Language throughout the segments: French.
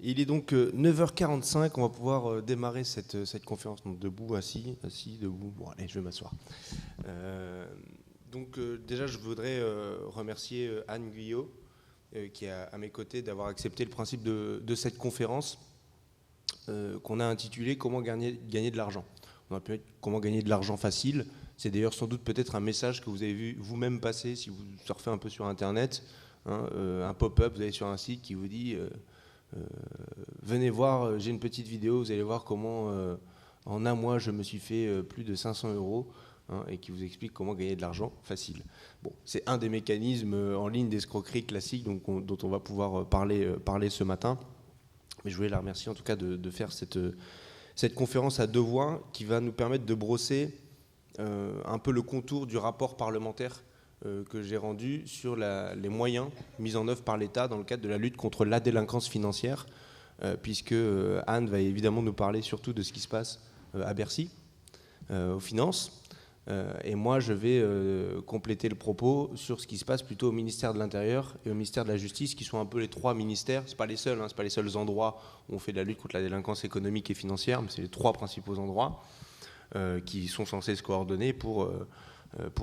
Il est donc 9h45, on va pouvoir démarrer cette conférence. Donc debout, assis, debout. Bon, allez, je vais m'asseoir. Déjà, je voudrais remercier Anne Guyot, qui est à mes côtés, d'avoir accepté le principe de cette conférence qu'on a intitulée « Comment gagner de l'argent ». On a pu mettre « Comment gagner de l'argent facile ». C'est d'ailleurs sans doute peut-être un message que vous avez vu vous-même passer si vous surfez un peu sur Internet. Un pop-up, vous allez sur un site qui vous dit venez voir, j'ai une petite vidéo, vous allez voir comment en un mois je me suis fait plus de 500 €, et qui vous explique comment gagner de l'argent facile. Bon, c'est un des mécanismes en ligne d'escroquerie classique dont on va pouvoir parler ce matin. Mais je voulais la remercier en tout cas de faire cette conférence à deux voix qui va nous permettre de brosser un peu le contour du rapport parlementaire que j'ai rendu sur les moyens mis en œuvre par l'État dans le cadre de la lutte contre la délinquance financière, puisque Anne va évidemment nous parler surtout de ce qui se passe à Bercy, aux finances, et moi je vais compléter le propos sur ce qui se passe plutôt au ministère de l'Intérieur et au ministère de la Justice, qui sont un peu les trois ministères. C'est pas les seuls, c'est pas les seuls endroits où on fait de la lutte contre la délinquance économique et financière, mais c'est les trois principaux endroits qui sont censés se coordonner pour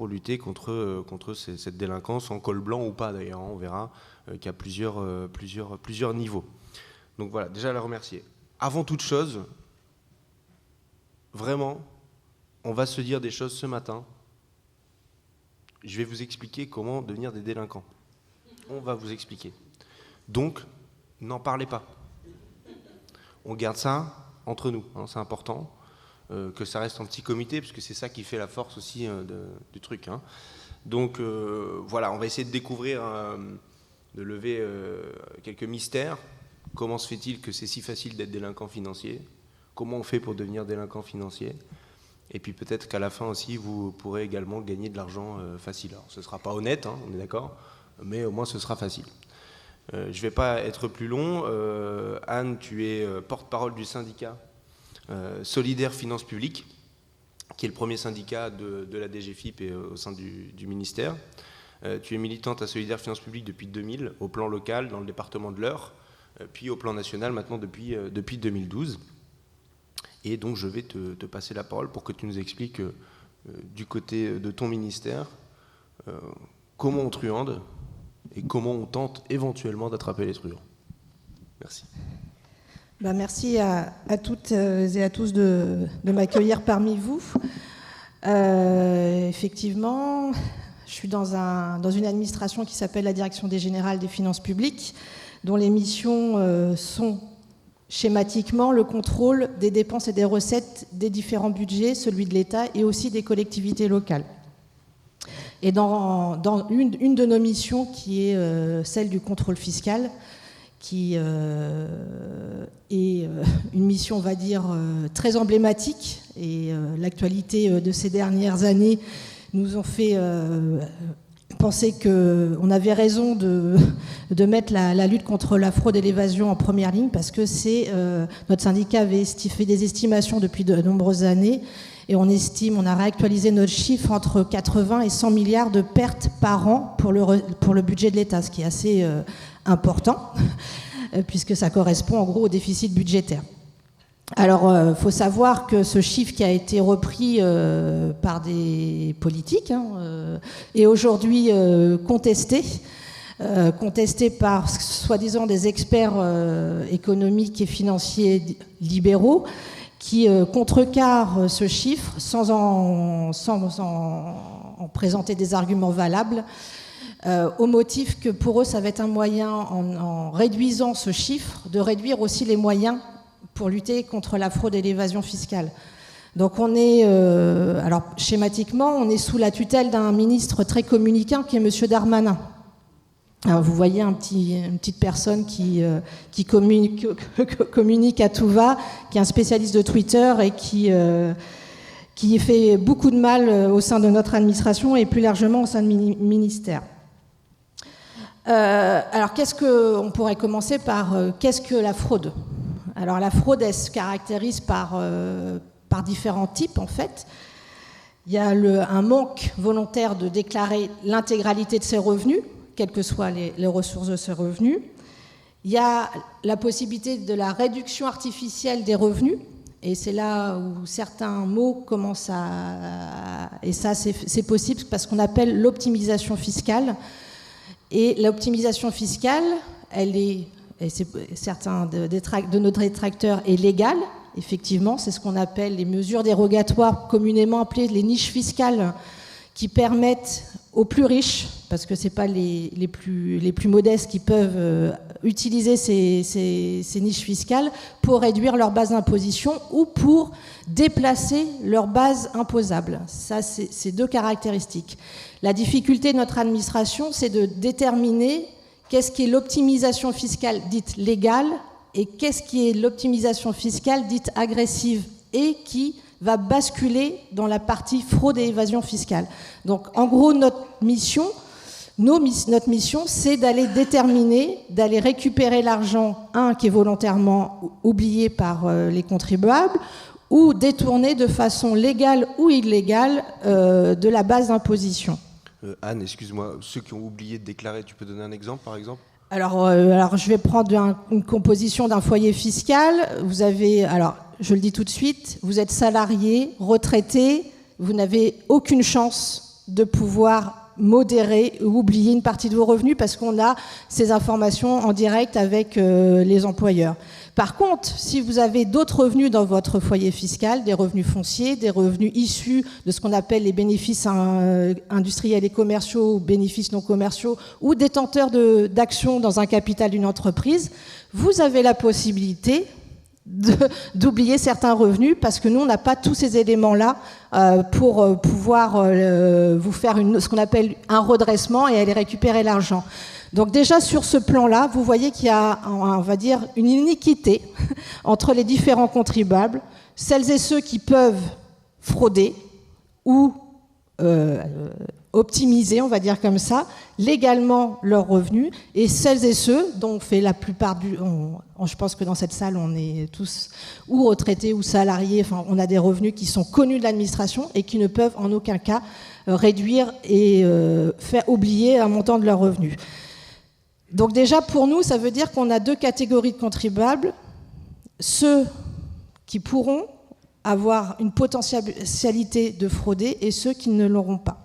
lutter contre cette délinquance en col blanc ou pas d'ailleurs. On verra qu'il y a plusieurs niveaux. Donc voilà, déjà la remercier. Avant toute chose, vraiment, on va se dire des choses ce matin. Je vais vous expliquer comment devenir des délinquants. On va vous expliquer. Donc, n'en parlez pas. On garde ça entre nous, c'est important. Que ça reste en petit comité, parce que c'est ça qui fait la force aussi du truc. Donc voilà, on va essayer de découvrir, de lever quelques mystères. Comment se fait-il que c'est si facile d'être délinquant financier ? Comment on fait pour devenir délinquant financier ? Et puis peut-être qu'à la fin aussi, vous pourrez également gagner de l'argent facile. Alors ce ne sera pas honnête, on est d'accord, mais au moins ce sera facile. Je ne vais pas être plus long. Anne, tu es porte-parole du syndicat Solidaire Finances Publiques, qui est le premier syndicat de la DGFiP et au sein du ministère. Tu es militante à Solidaire Finances Publiques depuis 2000, au plan local, dans le département de l'Eure, puis au plan national maintenant depuis 2012. Et donc je vais te passer la parole pour que tu nous expliques du côté de ton ministère comment on truande et comment on tente éventuellement d'attraper les truands. Merci. Merci à toutes et à tous de m'accueillir parmi vous. Effectivement, je suis dans une administration qui s'appelle la Direction générale des finances publiques, dont les missions sont schématiquement le contrôle des dépenses et des recettes des différents budgets, celui de l'État et aussi des collectivités locales. Et dans une de nos missions, qui est celle du contrôle fiscal, qui est une mission, on va dire, très emblématique. Et l'actualité de ces dernières années nous ont fait penser qu'on avait raison de mettre la lutte contre la fraude et l'évasion en première ligne, parce que notre syndicat avait fait des estimations depuis de nombreuses années, et on a réactualisé notre chiffre entre 80 et 100 milliards de pertes par an pour le budget de l'État, ce qui est assez important, puisque ça correspond en gros au déficit budgétaire. Alors, il faut savoir que ce chiffre qui a été repris par des politiques est aujourd'hui contesté par soi-disant des experts économiques et financiers libéraux qui contrecarrent ce chiffre sans en présenter des arguments valables, au motif que pour eux, ça va être un moyen, en réduisant ce chiffre, de réduire aussi les moyens pour lutter contre la fraude et l'évasion fiscale. Donc on est, alors schématiquement, on est sous la tutelle d'un ministre très communicant qui est M. Darmanin. Alors vous voyez une petite personne qui communique à tout va, qui est un spécialiste de Twitter et qui fait beaucoup de mal au sein de notre administration et plus largement au sein du ministère. Alors on pourrait commencer par qu'est-ce que la fraude ? Alors la fraude, elle se caractérise par différents types en fait. Il y a un manque volontaire de déclarer l'intégralité de ses revenus, quelles que soient les ressources de ses revenus. Il y a la possibilité de la réduction artificielle des revenus, et c'est là où certains mots commencent à... Et ça, c'est possible parce qu'on appelle l'optimisation fiscale. Et l'optimisation fiscale, elle est, et certains de nos détracteurs, est légale. Effectivement, c'est ce qu'on appelle les mesures dérogatoires, communément appelées les niches fiscales, qui permettent aux plus riches, parce que ce n'est pas les plus modestes qui peuvent utiliser ces niches fiscales pour réduire leur base d'imposition ou pour déplacer leur base imposable. Ça, c'est deux caractéristiques. La difficulté de notre administration, c'est de déterminer qu'est-ce qui est l'optimisation fiscale dite légale et qu'est-ce qui est l'optimisation fiscale dite agressive et qui va basculer dans la partie fraude et évasion fiscale. Donc, en gros, notre mission, c'est d'aller déterminer, d'aller récupérer l'argent, qui est volontairement oublié par les contribuables, ou détourné de façon légale ou illégale de la base d'imposition. Anne, excuse-moi, ceux qui ont oublié de déclarer, tu peux donner un exemple, par exemple ? Alors, je vais prendre une composition d'un foyer fiscal. Vous avez... Alors, je le dis tout de suite, vous êtes salarié, retraité, vous n'avez aucune chance de pouvoir modérer ou oublier une partie de vos revenus parce qu'on a ces informations en direct avec les employeurs. Par contre, si vous avez d'autres revenus dans votre foyer fiscal, des revenus fonciers, des revenus issus de ce qu'on appelle les bénéfices industriels et commerciaux ou bénéfices non commerciaux ou détenteurs d'actions dans un capital d'une entreprise, vous avez la possibilité d'oublier certains revenus parce que nous, on n'a pas tous ces éléments-là pour pouvoir vous faire ce qu'on appelle un redressement et aller récupérer l'argent. Donc déjà, sur ce plan-là, vous voyez qu'il y a, on va dire, une iniquité entre les différents contribuables, celles et ceux qui peuvent frauder ou optimiser, on va dire comme ça, légalement leurs revenus, et celles et ceux dont on fait la plupart je pense que dans cette salle, on est tous ou retraités ou salariés, enfin, on a des revenus qui sont connus de l'administration et qui ne peuvent en aucun cas réduire et faire oublier un montant de leurs revenus. Donc déjà, pour nous, ça veut dire qu'on a deux catégories de contribuables, ceux qui pourront avoir une potentialité de frauder et ceux qui ne l'auront pas.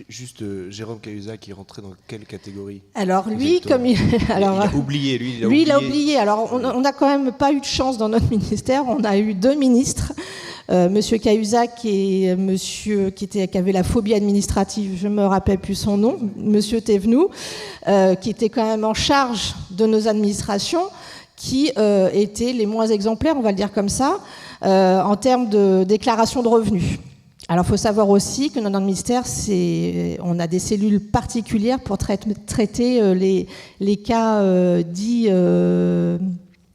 Juste, Jérôme Cahuzac, qui rentrait dans quelle catégorie ? Alors lui, comme il a oublié, lui, il a oublié. Alors on n'a quand même pas eu de chance dans notre ministère. On a eu deux ministres, Monsieur Cahuzac et Monsieur qui avait la phobie administrative. Je me rappelle plus son nom, Monsieur Thévenoud, qui était quand même en charge de nos administrations, qui étaient les moins exemplaires, on va le dire comme ça, en termes de déclaration de revenus. Alors, il faut savoir aussi que dans notre ministère, on a des cellules particulières pour traiter les cas dits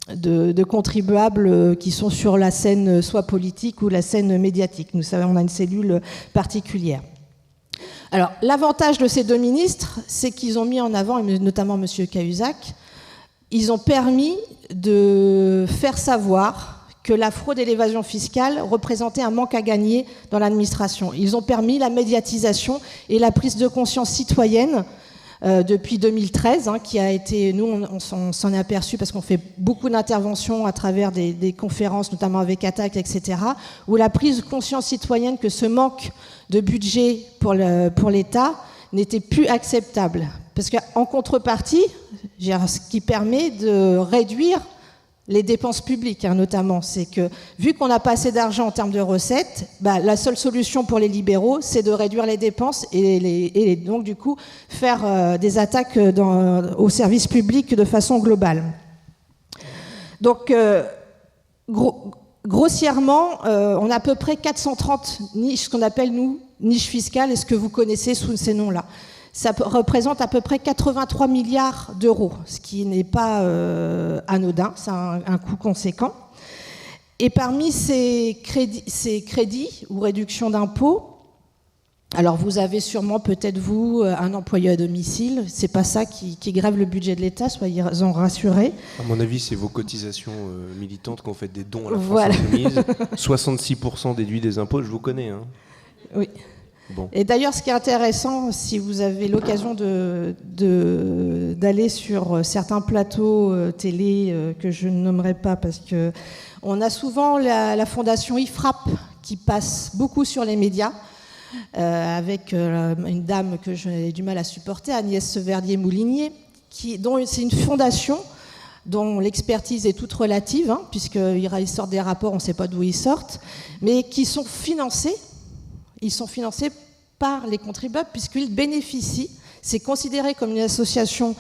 de contribuables qui sont sur la scène soit politique ou la scène médiatique. Nous savons, on a une cellule particulière. Alors, l'avantage de ces deux ministres, c'est qu'ils ont mis en avant, et notamment M. Cahuzac, ils ont permis de faire savoir que la fraude et l'évasion fiscale représentaient un manque à gagner dans l'administration. Ils ont permis la médiatisation et la prise de conscience citoyenne depuis 2013, qui a été, nous on s'en est aperçu parce qu'on fait beaucoup d'interventions à travers des conférences, notamment avec Attac, etc., où la prise de conscience citoyenne que ce manque de budget pour l'État n'était plus acceptable. Parce qu'en contrepartie, ce qui permet de réduire les dépenses publiques, notamment, c'est que vu qu'on n'a pas assez d'argent en termes de recettes, la seule solution pour les libéraux, c'est de réduire les dépenses et donc du coup faire des attaques au service public de façon globale. Donc grossièrement, on a à peu près 430 niches, ce qu'on appelle nous niches fiscales, et ce que vous connaissez sous ces noms-là. Ça représente à peu près 83 milliards d'euros, ce qui n'est pas anodin, c'est un coût conséquent. Et parmi ces crédits ou réductions d'impôts, alors vous avez sûrement peut-être vous un employé à domicile, c'est pas ça qui grève le budget de l'État, soyez-en rassurés. À mon avis, c'est vos cotisations militantes qu'on fait des dons à la France Insoumise. 66% déduits des impôts, je vous connais. Oui. Bon. Et d'ailleurs, ce qui est intéressant, si vous avez l'occasion d'aller sur certains plateaux télé que je ne nommerai pas, parce que on a souvent la fondation IFRAP qui passe beaucoup sur les médias, avec une dame que j'ai du mal à supporter, Agnès Verdier-Moulinier, dont c'est une fondation dont l'expertise est toute relative, hein, puisqu'ils sortent des rapports, on ne sait pas d'où ils sortent, mais qui sont financés. Ils sont financés par les contribuables puisqu'ils bénéficient. C'est considéré comme une association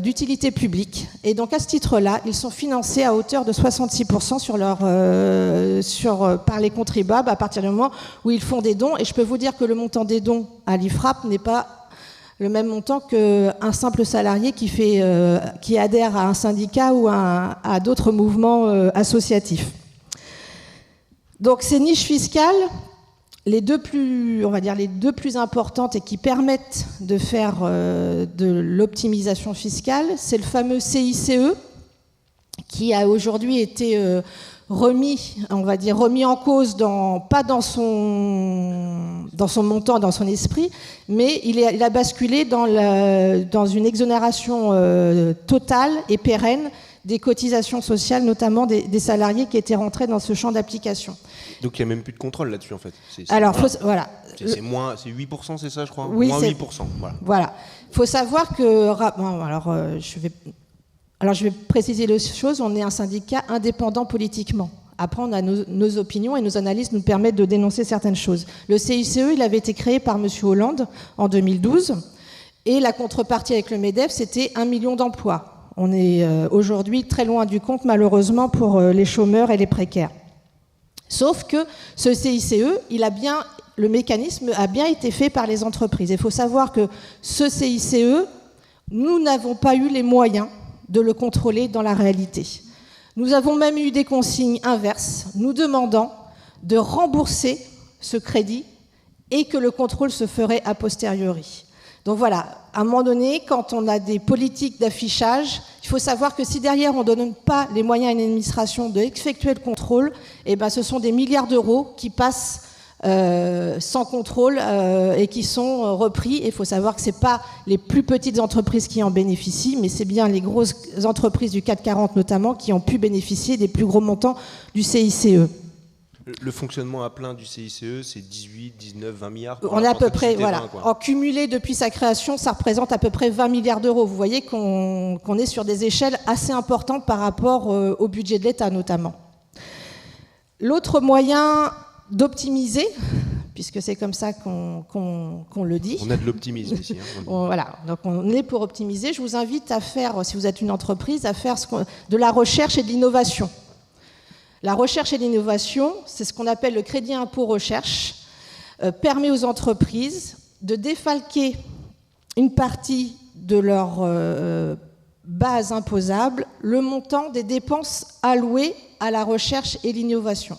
d'utilité publique. Et donc, à ce titre-là, ils sont financés à hauteur de 66% par les contribuables à partir du moment où ils font des dons. Et je peux vous dire que le montant des dons à l'IFRAP n'est pas le même montant qu'un simple salarié qui adhère à un syndicat ou à d'autres mouvements associatifs. Donc, ces niches fiscales, les deux plus importantes et qui permettent de faire de l'optimisation fiscale, c'est le fameux CICE qui a aujourd'hui été remis en cause, pas dans son montant, dans son esprit, mais il a basculé dans une exonération totale et pérenne des cotisations sociales, notamment des salariés qui étaient rentrés dans ce champ d'application. Donc il n'y a même plus de contrôle là-dessus en fait. Alors, voilà. C'est 8%, c'est ça je crois. Oui, moins c'est 8%. Voilà. Il faut savoir que... je vais préciser les choses. On est un syndicat indépendant politiquement. Après, on a nos opinions et nos analyses nous permettent de dénoncer certaines choses. Le CICE, il avait été créé par M. Hollande en 2012. Et la contrepartie avec le MEDEF, c'était 1 million d'emplois. On est aujourd'hui très loin du compte, malheureusement, pour les chômeurs et les précaires. Sauf que ce CICE, le mécanisme a bien été fait par les entreprises. Il faut savoir que ce CICE, nous n'avons pas eu les moyens de le contrôler dans la réalité. Nous avons même eu des consignes inverses, nous demandant de rembourser ce crédit et que le contrôle se ferait a posteriori. Donc voilà, à un moment donné, quand on a des politiques d'affichage, il faut savoir que si derrière on ne donne pas les moyens à une administration d'effectuer le contrôle, ce sont des milliards d'euros qui passent sans contrôle et qui sont repris. Et il faut savoir que ce n'est pas les plus petites entreprises qui en bénéficient, mais c'est bien les grosses entreprises du CAC 40 notamment qui ont pu bénéficier des plus gros montants du CICE. Le fonctionnement à plein du CICE, c'est 18, 19, 20 milliards. On est à peu près, en cumulé depuis sa création, ça représente à peu près 20 milliards d'euros. Vous voyez qu'on est sur des échelles assez importantes par rapport au budget de l'État notamment. L'autre moyen d'optimiser, puisque c'est comme ça qu'on le dit. On a de l'optimisme ici. Voilà, donc on est pour optimiser. Je vous invite à faire, si vous êtes une entreprise, à faire de la recherche et de l'innovation. La recherche et l'innovation, c'est ce qu'on appelle le crédit impôt recherche, permet aux entreprises de défalquer une partie de leur base imposable, le montant des dépenses allouées à la recherche et l'innovation.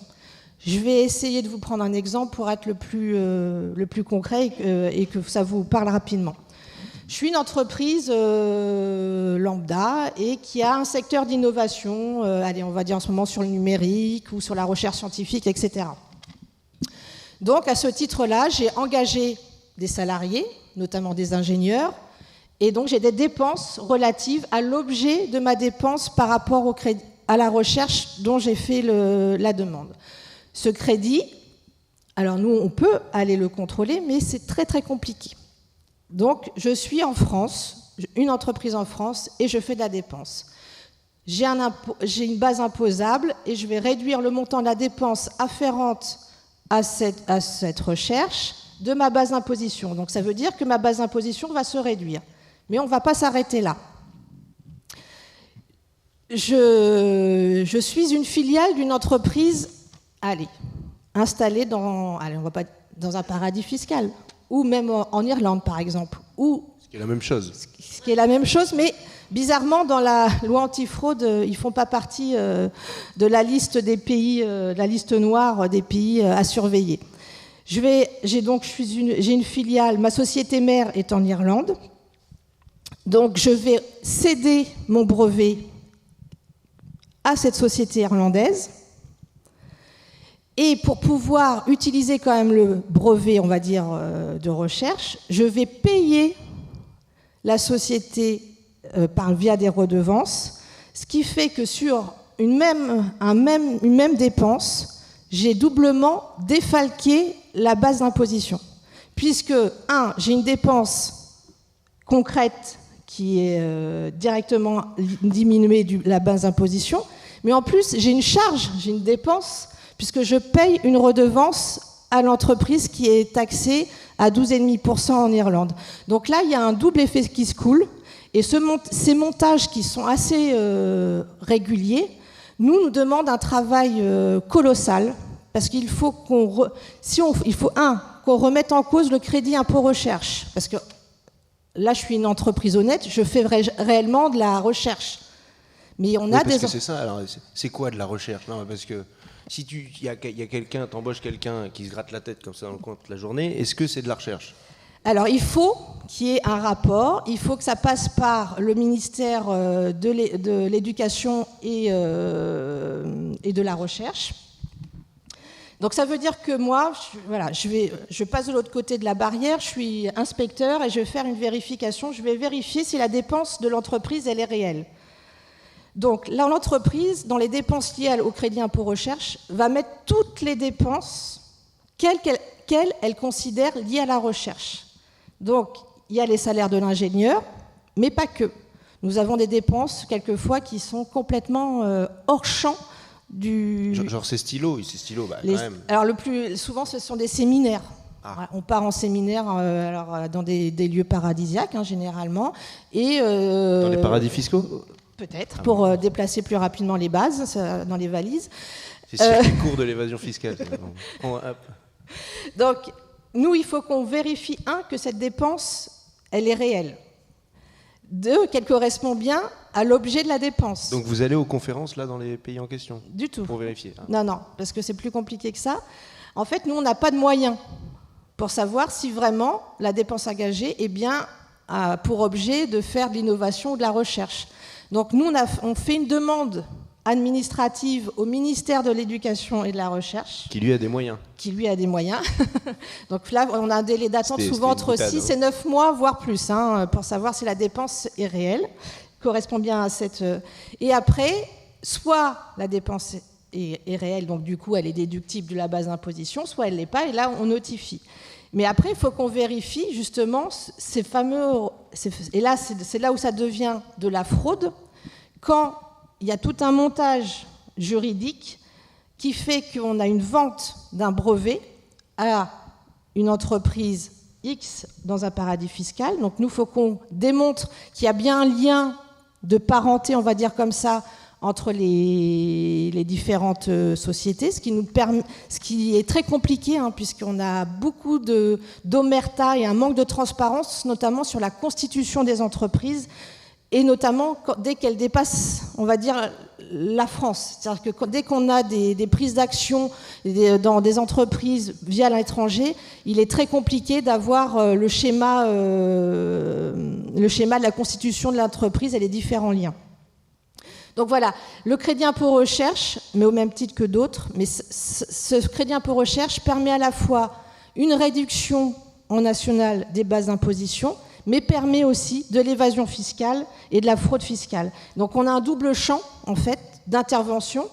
Je vais essayer de vous prendre un exemple pour être le plus concret et que ça vous parle rapidement. Je suis une entreprise lambda et qui a un secteur d'innovation, on va dire en ce moment sur le numérique ou sur la recherche scientifique, etc. Donc, à ce titre-là, j'ai engagé des salariés, notamment des ingénieurs, et donc j'ai des dépenses relatives à l'objet de ma dépense par rapport à la recherche dont j'ai fait la demande. Ce crédit, alors nous, on peut aller le contrôler, mais c'est très, très compliqué. Donc, je suis en France, une entreprise en France, et je fais de la dépense. J'ai une base imposable et je vais réduire le montant de la dépense afférente à cette recherche de ma base d'imposition. Donc, ça veut dire que ma base d'imposition va se réduire. Mais on ne va pas s'arrêter là. Je suis une filiale d'une entreprise, installée dans un paradis fiscal, ou même en Irlande, par exemple. Ce qui est la même chose. Ce qui est la même chose, mais bizarrement, dans la loi antifraude, ils ne font pas partie de la liste des pays, la liste noire des pays à surveiller. J'ai une filiale, ma société mère est en Irlande, donc je vais céder mon brevet à cette société irlandaise, Et pour pouvoir utiliser quand même le brevet, on va dire, de recherche, je vais payer la société via des redevances, ce qui fait que sur une même dépense, j'ai doublement défalqué la base d'imposition. Puisque, j'ai une dépense concrète qui est directement diminuée de la base d'imposition, mais en plus, j'ai une charge, j'ai une dépense, puisque je paye une redevance à l'entreprise qui est taxée à 12,5% en Irlande. Donc là, il y a un double effet qui se coule, et ces montages qui sont assez réguliers nous demandent un travail colossal, parce qu'il faut qu'on remette en cause le crédit impôt recherche, parce que là, je suis une entreprise honnête, je fais réellement de la recherche. Mais on a parce que c'est ça, alors c'est quoi de la recherche? Non, parce que si il y a quelqu'un, t'embauches quelqu'un qui se gratte la tête comme ça dans le coin toute la journée, est-ce que c'est de la recherche? Alors il faut qu'il y ait un rapport, il faut que ça passe par le ministère de l'Éducation et de la Recherche. Donc ça veut dire que moi, je passe de l'autre côté de la barrière, je suis inspecteur et je vais faire une vérification, je vais vérifier si la dépense de l'entreprise, elle est réelle. Donc là, l'entreprise, dans les dépenses liées au crédit impôt recherche, va mettre toutes les dépenses qu'elle considère liées à la recherche. Donc, il y a les salaires de l'ingénieur, mais pas que. Nous avons des dépenses, quelquefois, qui sont complètement hors champ du... Genre ces stylos, quand même. Alors, le plus souvent, ce sont des séminaires. Ah. On part en séminaire dans des lieux paradisiaques, généralement. Et, dans les paradis fiscaux ? Peut-être, pour déplacer plus rapidement les bases dans les valises. C'est sur les cours de l'évasion fiscale. Donc, nous, il faut qu'on vérifie, que cette dépense, elle est réelle. 2, qu'elle correspond bien à l'objet de la dépense. Donc, vous allez aux conférences, là, dans les pays en question ? Du tout. Pour vérifier. Non, parce que c'est plus compliqué que ça. En fait, nous, on n'a pas de moyens pour savoir si vraiment la dépense engagée est bien pour objet de faire de l'innovation ou de la recherche. Donc nous, on fait une demande administrative au ministère de l'Éducation et de la Recherche. Qui lui a des moyens. Donc là, on a un délai d'attente souvent entre 6 et 9 mois, voire plus, pour savoir si la dépense est réelle, correspond bien à cette... Et après, soit la dépense est réelle, donc du coup, elle est déductible de la base d'imposition, soit elle ne l'est pas, et là, on notifie. Mais après, il faut qu'on vérifie justement ces fameux... Et là, c'est là où ça devient de la fraude, quand il y a tout un montage juridique qui fait qu'on a une vente d'un brevet à une entreprise X dans un paradis fiscal. Donc nous, il faut qu'on démontre qu'il y a bien un lien de parenté, on va dire comme ça, entre les différentes sociétés, ce qui est très compliqué, puisqu'on a beaucoup d'omerta et un manque de transparence, notamment sur la constitution des entreprises, et notamment dès qu'elles dépassent, on va dire, la France. C'est-à-dire que dès qu'on a des prises d'action dans des entreprises via l'étranger, il est très compliqué d'avoir le schéma de la constitution de l'entreprise et les différents liens. Donc voilà, le crédit impôt recherche, mais au même titre que d'autres, mais ce crédit impôt recherche permet à la fois une réduction en national des bases d'imposition, mais permet aussi de l'évasion fiscale et de la fraude fiscale. Donc on a un double champ, en fait, d'intervention,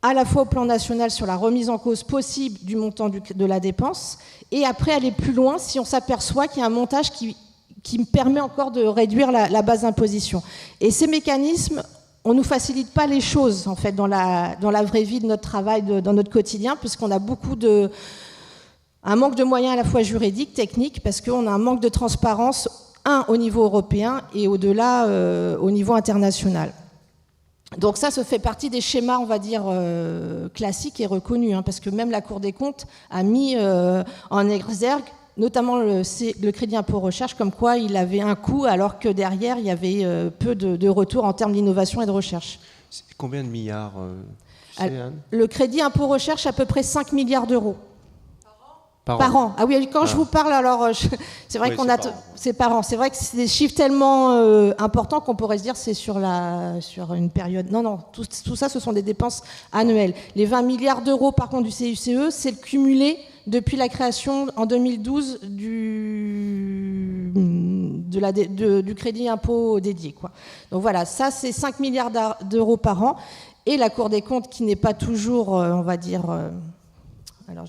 à la fois au plan national sur la remise en cause possible du montant de la dépense, et après aller plus loin si on s'aperçoit qu'il y a un montage qui me permet encore de réduire la base d'imposition. Et ces mécanismes, on ne nous facilite pas les choses, en fait, dans la vraie vie de notre travail, dans notre quotidien, puisqu'on a un manque de moyens à la fois juridiques, techniques, parce qu'on a un manque de transparence, au niveau européen et au-delà, au niveau international. Donc ça fait partie des schémas, on va dire, classiques et reconnus, parce que même la Cour des comptes a mis en exergue notamment le crédit impôt recherche, comme quoi il avait un coût, alors que derrière, il y avait peu de retour en termes d'innovation et de recherche. C'est combien de milliards Le crédit impôt recherche, à peu près 5 milliards d'euros. Par an. Ah oui, quand je vous parle, alors c'est vrai qu'on a... C'est par an. C'est vrai que c'est des chiffres tellement importants qu'on pourrait se dire c'est sur une période... Non, tout ça, ce sont des dépenses annuelles. Les 20 milliards d'euros, par contre, du CICE, c'est le cumulé depuis la création, en 2012, du crédit impôt dédié, quoi. Donc voilà, ça, c'est 5 milliards d'euros par an. Et la Cour des comptes, qui n'est pas toujours, on va dire... alors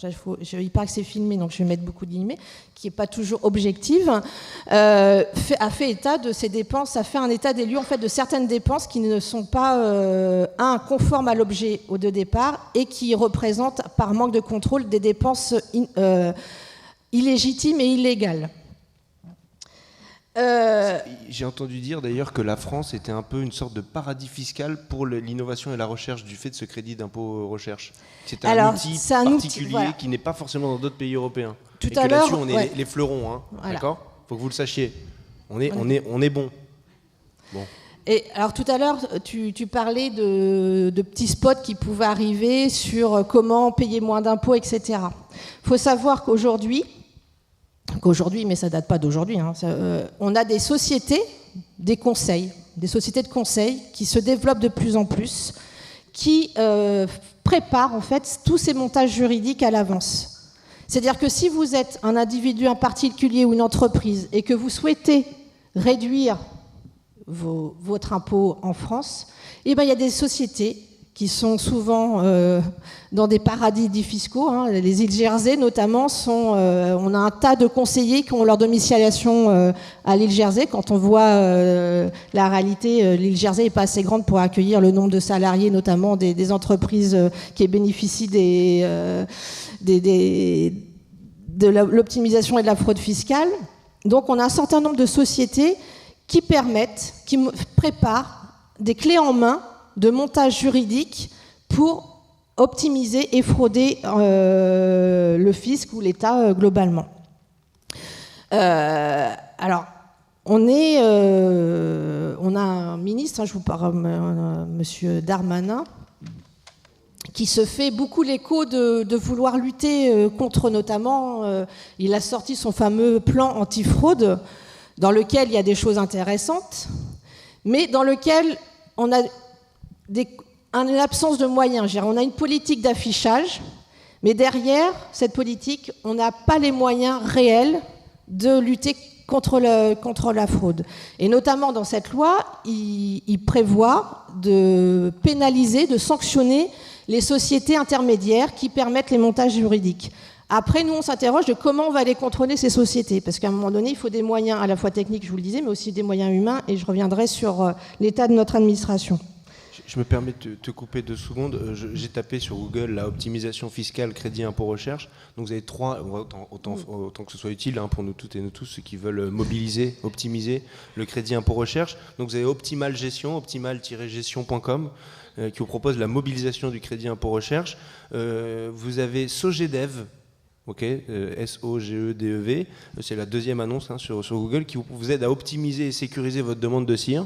il paraît que c'est filmé, donc je vais mettre beaucoup de guillemets, qui n'est pas toujours objective, a fait état de ces dépenses, a fait un état des lieux en fait, de certaines dépenses qui ne sont pas conformes à l'objet de départ et qui représentent, par manque de contrôle, des dépenses illégitimes et illégales. J'ai entendu dire d'ailleurs que la France était un peu une sorte de paradis fiscal pour l'innovation et la recherche du fait de ce crédit d'impôt recherche. C'était un outil particulier voilà. Qui n'est pas forcément dans d'autres pays européens. Tout et à que l'heure, là-dessus, on est les fleurons, hein, voilà. D'accord ? Il faut que vous le sachiez. On est bon. Et alors tout à l'heure, tu parlais de petits spots qui pouvaient arriver sur comment payer moins d'impôts, etc. Il faut savoir qu'aujourd'hui, mais ça ne date pas d'aujourd'hui, hein, on a des sociétés, des sociétés de conseil qui se développent de plus en plus, qui préparent en fait tous ces montages juridiques à l'avance. C'est-à-dire que si vous êtes un individu, un particulier ou une entreprise et que vous souhaitez réduire votre impôt en France, eh ben, il y a des sociétés qui sont souvent dans des paradis fiscaux. Hein. Les îles Jersey, notamment, on a un tas de conseillers qui ont leur domiciliation à l'île Jersey. Quand on voit la réalité, l'île Jersey n'est pas assez grande pour accueillir le nombre de salariés, notamment des entreprises qui bénéficient de l'optimisation et de la fraude fiscale. Donc, on a un certain nombre de sociétés qui préparent des clés en main de montage juridique pour optimiser et frauder le fisc ou l'État globalement. Alors, on a un ministre, hein, je vous parle, Monsieur Darmanin, qui se fait beaucoup l'écho de vouloir lutter contre, notamment, il a sorti son fameux plan antifraude, dans lequel il y a des choses intéressantes, mais dans lequel on a une absence de moyens. On a une politique d'affichage, mais derrière cette politique, on n'a pas les moyens réels de lutter contre la fraude. Et notamment dans cette loi, il prévoit de pénaliser, de sanctionner les sociétés intermédiaires qui permettent les montages juridiques. Après, nous, on s'interroge de comment on va aller contrôler ces sociétés, parce qu'à un moment donné, il faut des moyens à la fois techniques, je vous le disais, mais aussi des moyens humains, et je reviendrai sur l'état de notre administration. Je me permets de te couper 2 secondes. J'ai tapé sur Google la optimisation fiscale, crédit, impôt, recherche. Donc vous avez 3, autant que ce soit utile hein, pour nous toutes et nous tous, ceux qui veulent mobiliser, optimiser le crédit, impôt, recherche. Donc vous avez Optimal Gestion, optimal-gestion.com, qui vous propose la mobilisation du crédit, impôt, recherche. Vous avez Sogedev, SOGEDEV, c'est la deuxième annonce hein, sur Google, qui vous aide à optimiser et sécuriser votre demande de CIR.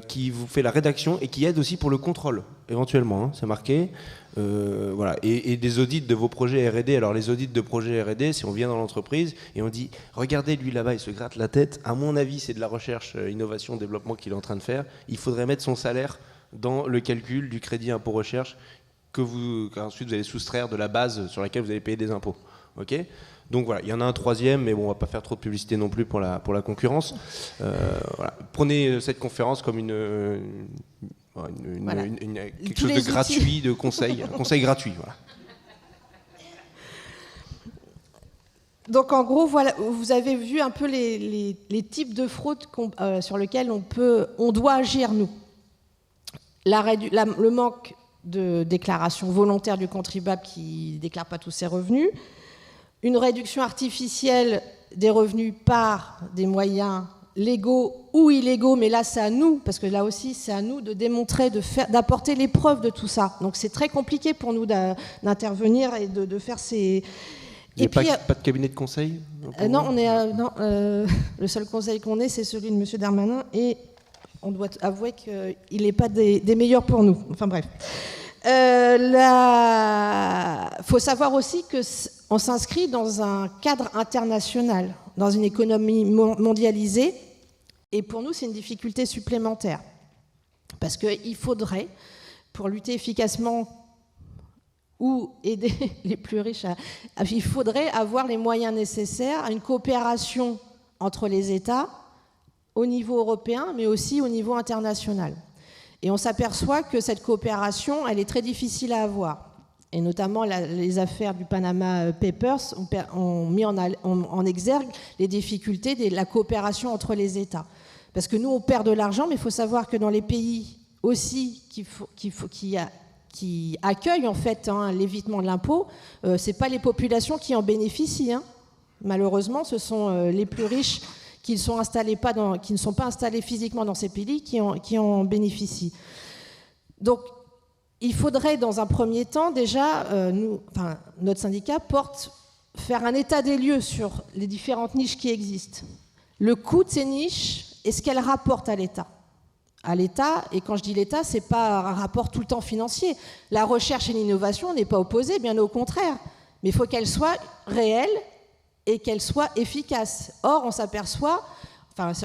Qui vous fait la rédaction et qui aide aussi pour le contrôle, éventuellement, hein, c'est marqué. Voilà. Et des audits de vos projets R&D. Alors les audits de projets R&D, si on vient dans l'entreprise et on dit « Regardez, lui là-bas, il se gratte la tête. À mon avis, c'est de la recherche, innovation, développement qu'il est en train de faire. Il faudrait mettre son salaire dans le calcul du crédit impôt recherche qu'ensuite vous allez soustraire de la base sur laquelle vous allez payer des impôts. » Okay, donc voilà, il y en a un troisième, mais bon, on ne va pas faire trop de publicité non plus pour la concurrence. Voilà. Prenez cette conférence comme quelque chose de gratuit, de conseil, un conseil gratuit. Voilà. Donc en gros, voilà, vous avez vu un peu les types de fraudes sur lesquels on doit agir, nous. Le manque de déclaration volontaire du contribuable qui ne déclare pas tous ses revenus, une réduction artificielle des revenus par des moyens légaux ou illégaux, mais là c'est à nous, parce que là aussi c'est à nous de démontrer, d'apporter les preuves de tout ça. Donc c'est très compliqué pour nous d'intervenir et de faire ces... Il n'y a pas de cabinet de conseil Non, le seul conseil qu'on ait, c'est celui de M. Darmanin, et on doit avouer qu'il n'est pas des meilleurs pour nous. Enfin bref. Faut savoir aussi que on s'inscrit dans un cadre international, dans une économie mondialisée, et pour nous, c'est une difficulté supplémentaire. Parce qu'il faudrait, pour lutter efficacement ou aider les plus riches, il faudrait avoir les moyens nécessaires à une coopération entre les États au niveau européen, mais aussi au niveau international. Et on s'aperçoit que cette coopération, elle est très difficile à avoir. Et notamment, les affaires du Panama Papers ont mis en exergue les difficultés de la coopération entre les États. Parce que nous, on perd de l'argent, mais il faut savoir que dans les pays aussi qui accueillent en fait l'évitement de l'impôt, ce n'est pas les populations qui en bénéficient. Malheureusement, ce sont les plus riches qui ne sont pas installés physiquement dans ces pays qui en bénéficient. Donc, il faudrait, dans un premier temps, déjà, notre syndicat faire un état des lieux sur les différentes niches qui existent. Le coût de ces niches et ce qu'elles rapportent à l'État. À l'État, et quand je dis l'État, ce n'est pas un rapport tout le temps financier. La recherche et l'innovation n'est pas opposée, bien au contraire. Mais il faut qu'elle soit réelle et qu'elle soit efficace. Or, on s'aperçoit,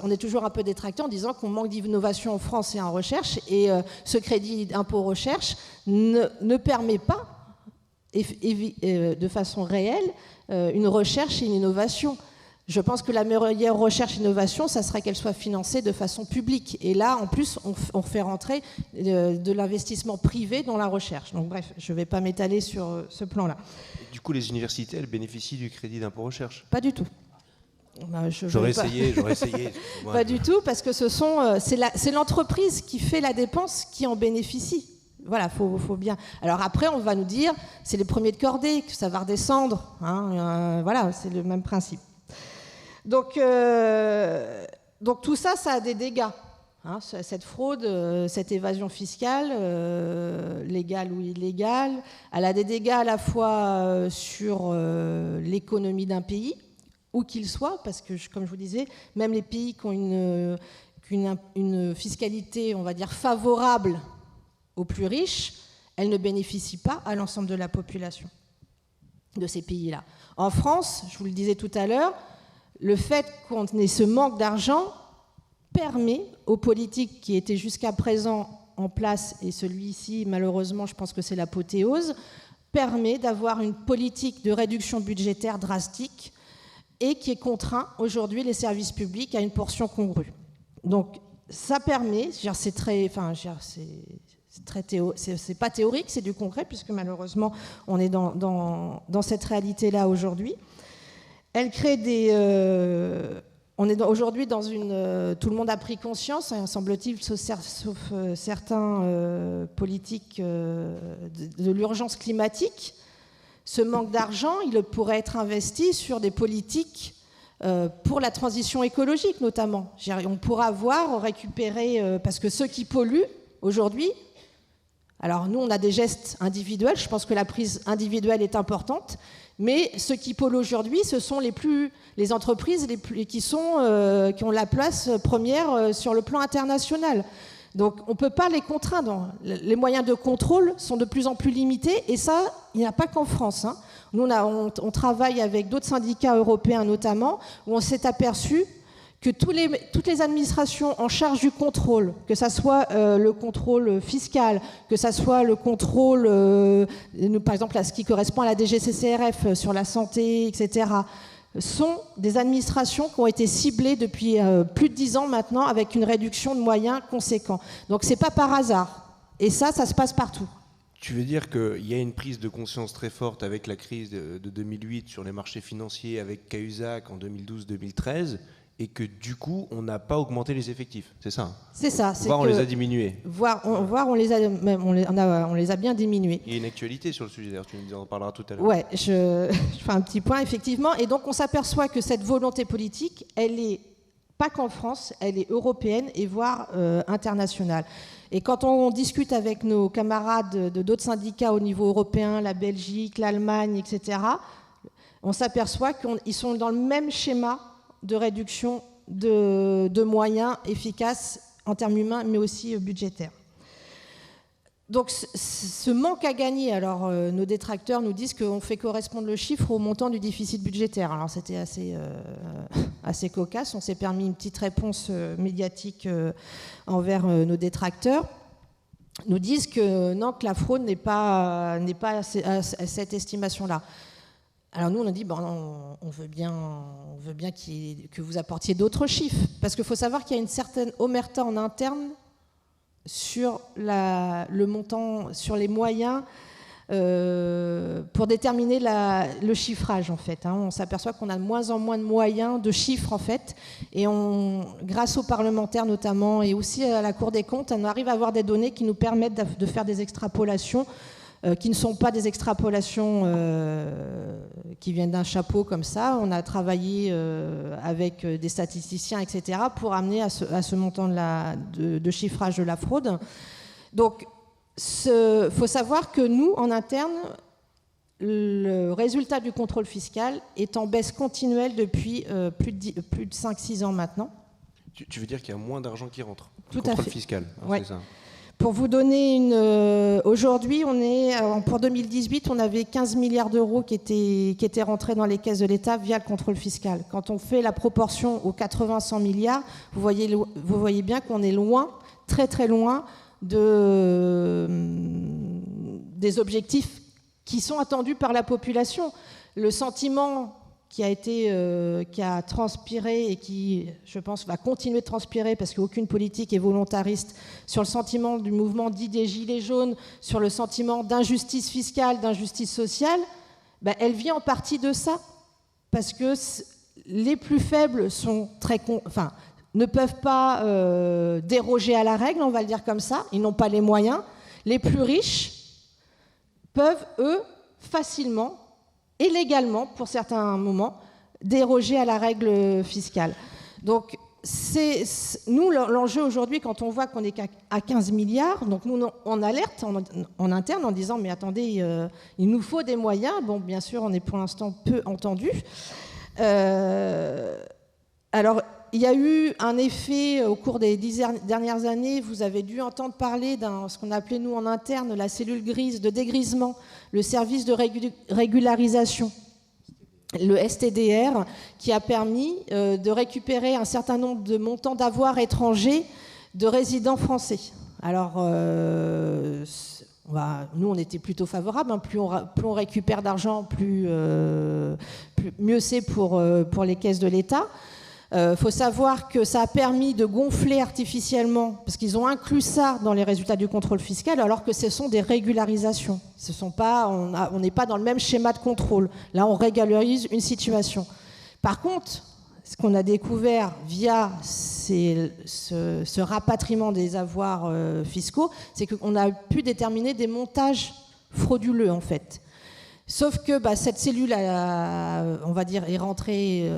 on est toujours un peu détractant en disant qu'on manque d'innovation en France et en recherche, et ce crédit d'impôt recherche ne permet pas, de façon réelle, une recherche et une innovation. Je pense que la meilleure recherche et innovation, ça serait qu'elle soit financée de façon publique. Et là, en plus, on fait rentrer de l'investissement privé dans la recherche. Donc bref, je ne vais pas m'étaler sur ce plan-là. Du coup, les universités, elles bénéficient du crédit d'impôt recherche? Pas du tout. J'aurais essayé. Pas du tout, parce que c'est l'entreprise qui fait la dépense qui en bénéficie. Voilà, faut bien. Alors après, on va nous dire, c'est les premiers de cordée, que ça va redescendre. Voilà, c'est le même principe. Donc tout ça, ça a des dégâts. Cette fraude, cette évasion fiscale, légale ou illégale, elle a des dégâts à la fois sur l'économie d'un pays, où qu'il soit, parce que, comme je vous disais, même les pays qui ont une fiscalité, on va dire, favorable aux plus riches, elle ne bénéficie pas à l'ensemble de la population de ces pays-là. En France, je vous le disais tout à l'heure, le fait qu'on ait ce manque d'argent permet aux politiques qui étaient jusqu'à présent en place, et celui-ci, malheureusement, je pense que c'est l'apothéose, permet d'avoir une politique de réduction budgétaire drastique et qui contraint aujourd'hui les services publics à une portion congrue. Donc ça permet, c'est pas théorique, c'est du concret, puisque malheureusement on est dans cette réalité-là aujourd'hui. Elle crée on est aujourd'hui dans tout le monde a pris conscience, semble-t-il, sauf certains politiques de l'urgence climatique. Ce manque d'argent, il pourrait être investi sur des politiques pour la transition écologique, notamment. On pourra récupérer, parce que ceux qui polluent aujourd'hui, alors nous, on a des gestes individuels, je pense que la prise individuelle est importante, mais ceux qui polluent aujourd'hui, ce sont les entreprises qui ont la place première sur le plan international. Donc on ne peut pas les contraindre. Les moyens de contrôle sont de plus en plus limités, et ça, il n'y a pas qu'en France. Nous, on travaille avec d'autres syndicats européens notamment, où on s'est aperçu que toutes les administrations en charge du contrôle, que ce soit le contrôle fiscal, que ce soit le contrôle, par exemple, à ce qui correspond à la DGCCRF sur la santé, etc., sont des administrations qui ont été ciblées depuis plus de 10 ans maintenant, avec une réduction de moyens conséquents. Donc c'est pas par hasard. Et ça se passe partout. Tu veux dire qu'il y a une prise de conscience très forte avec la crise de 2008 sur les marchés financiers, avec Cahuzac en 2012-2013, et que du coup, on n'a pas augmenté les effectifs, c'est ça? C'est ça. On les a diminués. On les a bien diminués. Il y a une actualité sur le sujet, d'ailleurs, tu nous en parleras tout à l'heure. Ouais, je fais un petit point, effectivement. Et donc, on s'aperçoit que cette volonté politique, elle est pas qu'en France, elle est européenne et voire internationale. Et quand on discute avec nos camarades de d'autres syndicats au niveau européen, la Belgique, l'Allemagne, etc., on s'aperçoit qu'ils sont dans le même schéma de réduction de moyens efficaces en termes humains, mais aussi budgétaires. Donc ce manque à gagner, alors nos détracteurs nous disent qu'on fait correspondre le chiffre au montant du déficit budgétaire. Alors c'était assez cocasse, on s'est permis une petite réponse médiatique envers nos détracteurs. Nous disent que non, que la fraude n'est pas à cette estimation-là. Alors nous on a dit on veut bien que vous apportiez d'autres chiffres, parce qu'il faut savoir qu'il y a une certaine omerta en interne sur le montant, sur les moyens pour déterminer le chiffrage en fait. On s'aperçoit qu'on a de moins en moins de moyens de chiffres en fait, et grâce aux parlementaires notamment et aussi à la Cour des comptes, on arrive à avoir des données qui nous permettent de faire des extrapolations qui ne sont pas des extrapolations qui viennent d'un chapeau comme ça. On a travaillé avec des statisticiens, etc., pour amener à ce montant de chiffrage de la fraude. Donc, il faut savoir que nous, en interne, le résultat du contrôle fiscal est en baisse continuelle depuis plus de 5-6 ans maintenant. Tu veux dire qu'il y a moins d'argent qui rentre? Tout à fait. Contrôle fiscal, Ouais. C'est ça. Pour vous donner aujourd'hui, pour 2018, on avait 15 milliards d'euros qui étaient rentrés dans les caisses de l'État via le contrôle fiscal. Quand on fait la proportion aux 80-100 milliards, vous voyez bien qu'on est loin, très très loin des objectifs qui sont attendus par la population. Le sentiment qui a transpiré et qui, je pense, va continuer de transpirer parce qu'aucune politique est volontariste, sur le sentiment du mouvement dit des Gilets jaunes, sur le sentiment d'injustice fiscale, d'injustice sociale, elle vient en partie de ça. Parce que les plus faibles ne peuvent pas déroger à la règle, on va le dire comme ça, ils n'ont pas les moyens. Les plus riches peuvent, eux, facilement et légalement, pour certains moments, déroger à la règle fiscale. Donc, nous, l'enjeu aujourd'hui, quand on voit qu'on est à 15 milliards, donc nous, on alerte en interne en disant « mais attendez, il nous faut des moyens ». Bon, bien sûr, on est pour l'instant peu entendu. Alors, il y a eu un effet au cours des 10 dernières années, vous avez dû entendre parler ce qu'on appelait nous en interne la cellule grise de dégrisement, le service de régularisation, le STDR, qui a permis de récupérer un certain nombre de montants d'avoirs étrangers de résidents français. Alors, nous, on était plutôt favorables, plus on récupère d'argent, mieux c'est pour les caisses de l'État. Faut savoir que ça a permis de gonfler artificiellement, parce qu'ils ont inclus ça dans les résultats du contrôle fiscal, alors que ce sont des régularisations. On n'est pas dans le même schéma de contrôle. Là, on régularise une situation. Par contre, ce qu'on a découvert via ce rapatriement des avoirs fiscaux, c'est qu'on a pu déterminer des montages frauduleux, en fait. Sauf que cette cellule, on va dire, est rentrée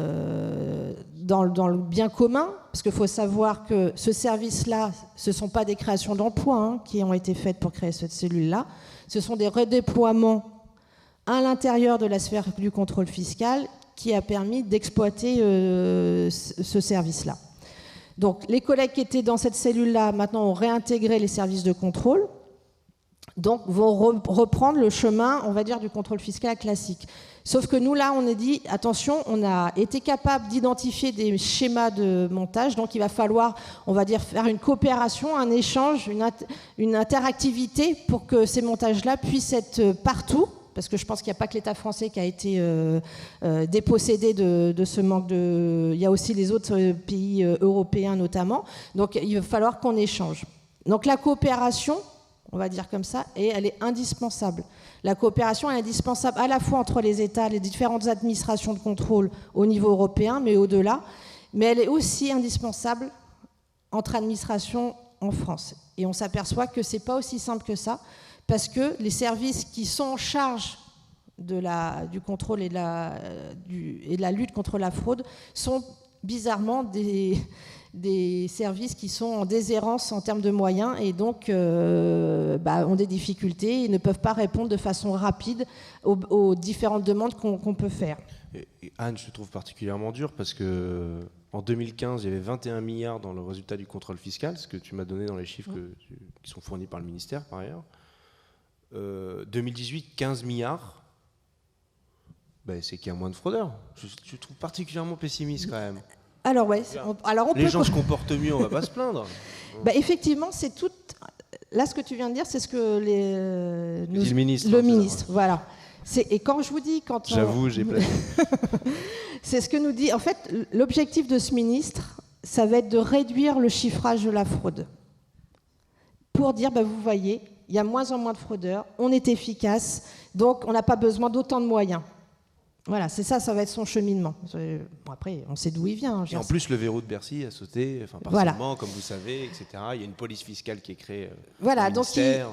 dans le bien commun, parce qu'il faut savoir que ce service-là, ce ne sont pas des créations d'emplois qui ont été faites pour créer cette cellule-là, ce sont des redéploiements à l'intérieur de la sphère du contrôle fiscal qui a permis d'exploiter ce service-là. Donc les collègues qui étaient dans cette cellule-là, maintenant, ont réintégré les services de contrôle, donc vont reprendre le chemin, on va dire, du contrôle fiscal classique. Sauf que nous, là, on a dit, attention, on a été capable d'identifier des schémas de montage, donc il va falloir, on va dire, faire une coopération, un échange, une interactivité pour que ces montages-là puissent être partout, parce que je pense qu'il n'y a pas que l'État français qui a été dépossédé de ce manque de... Il y a aussi les autres pays européens notamment, donc il va falloir qu'on échange. Donc la coopération, on va dire comme ça, et elle est indispensable. La coopération est indispensable à la fois entre les États, les différentes administrations de contrôle au niveau européen, mais au-delà, mais elle est aussi indispensable entre administrations en France. Et on s'aperçoit que ce n'est pas aussi simple que ça, parce que les services qui sont en charge du contrôle et de la lutte contre la fraude sont bizarrement des services qui sont en déshérence en termes de moyens et donc ont des difficultés et ne peuvent pas répondre de façon rapide aux différentes demandes qu'on peut faire. Et Anne, je te trouve particulièrement dur parce qu'en 2015, il y avait 21 milliards dans le résultat du contrôle fiscal, ce que tu m'as donné dans les chiffres qui sont fournis par le ministère par ailleurs. 2018, 15 milliards. C'est qu'il y a moins de fraudeurs. Je trouve particulièrement pessimiste quand même. Alors ouais, les gens se comportent mieux, on va pas se plaindre. Effectivement, c'est tout. Là, ce que tu viens de dire, c'est ce que le ministre. Le ministre, voilà. Et quand je vous dis, j'avoue, j'ai placé. C'est ce que nous dit. En fait, l'objectif de ce ministre, ça va être de réduire le chiffrage de la fraude. Pour dire, vous voyez, il y a moins en moins de fraudeurs, on est efficace, donc on n'a pas besoin d'autant de moyens. Voilà, c'est ça, ça va être son cheminement. Bon, après, on sait d'où il vient. Et en plus, le verrou de Bercy a sauté, partiellement, comme vous savez, etc. Il y a une police fiscale qui est créée au ministère.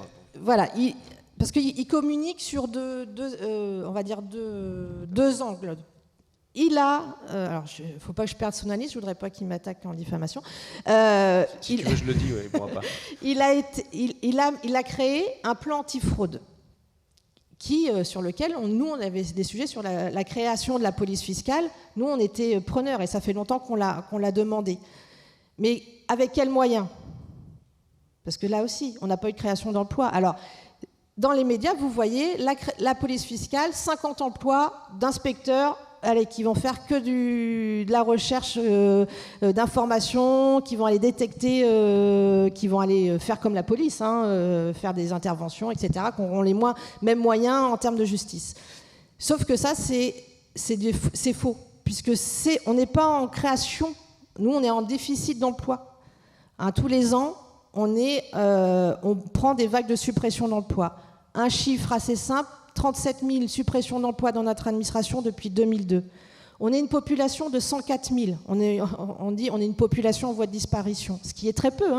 Parce qu'il communique sur deux angles. Il a, alors il ne faut pas que je perde son analyse, je ne voudrais pas qu'il m'attaque en diffamation. Si tu veux, je le dis, il ne pourra pas. Il a créé un plan antifraude sur lequel nous, on avait des sujets sur la création de la police fiscale. Nous, on était preneurs et ça fait longtemps qu'on l'a demandé. Mais avec quels moyens ? Parce que là aussi, on n'a pas eu de création d'emplois. Alors, dans les médias, vous voyez la police fiscale, 50 emplois d'inspecteurs qui vont faire que de la recherche d'informations, qui vont aller détecter, qui vont aller faire comme la police, faire des interventions, etc., qui auront les mêmes moyens en termes de justice. Sauf que ça, c'est faux, puisque on n'est pas en création, nous, on est en déficit d'emploi. Tous les ans, on prend des vagues de suppression d'emplois. Un chiffre assez simple, 37 000 suppressions d'emplois dans notre administration depuis 2002. On est une population de 104 000. On dit on est une population en voie de disparition, ce qui est très peu.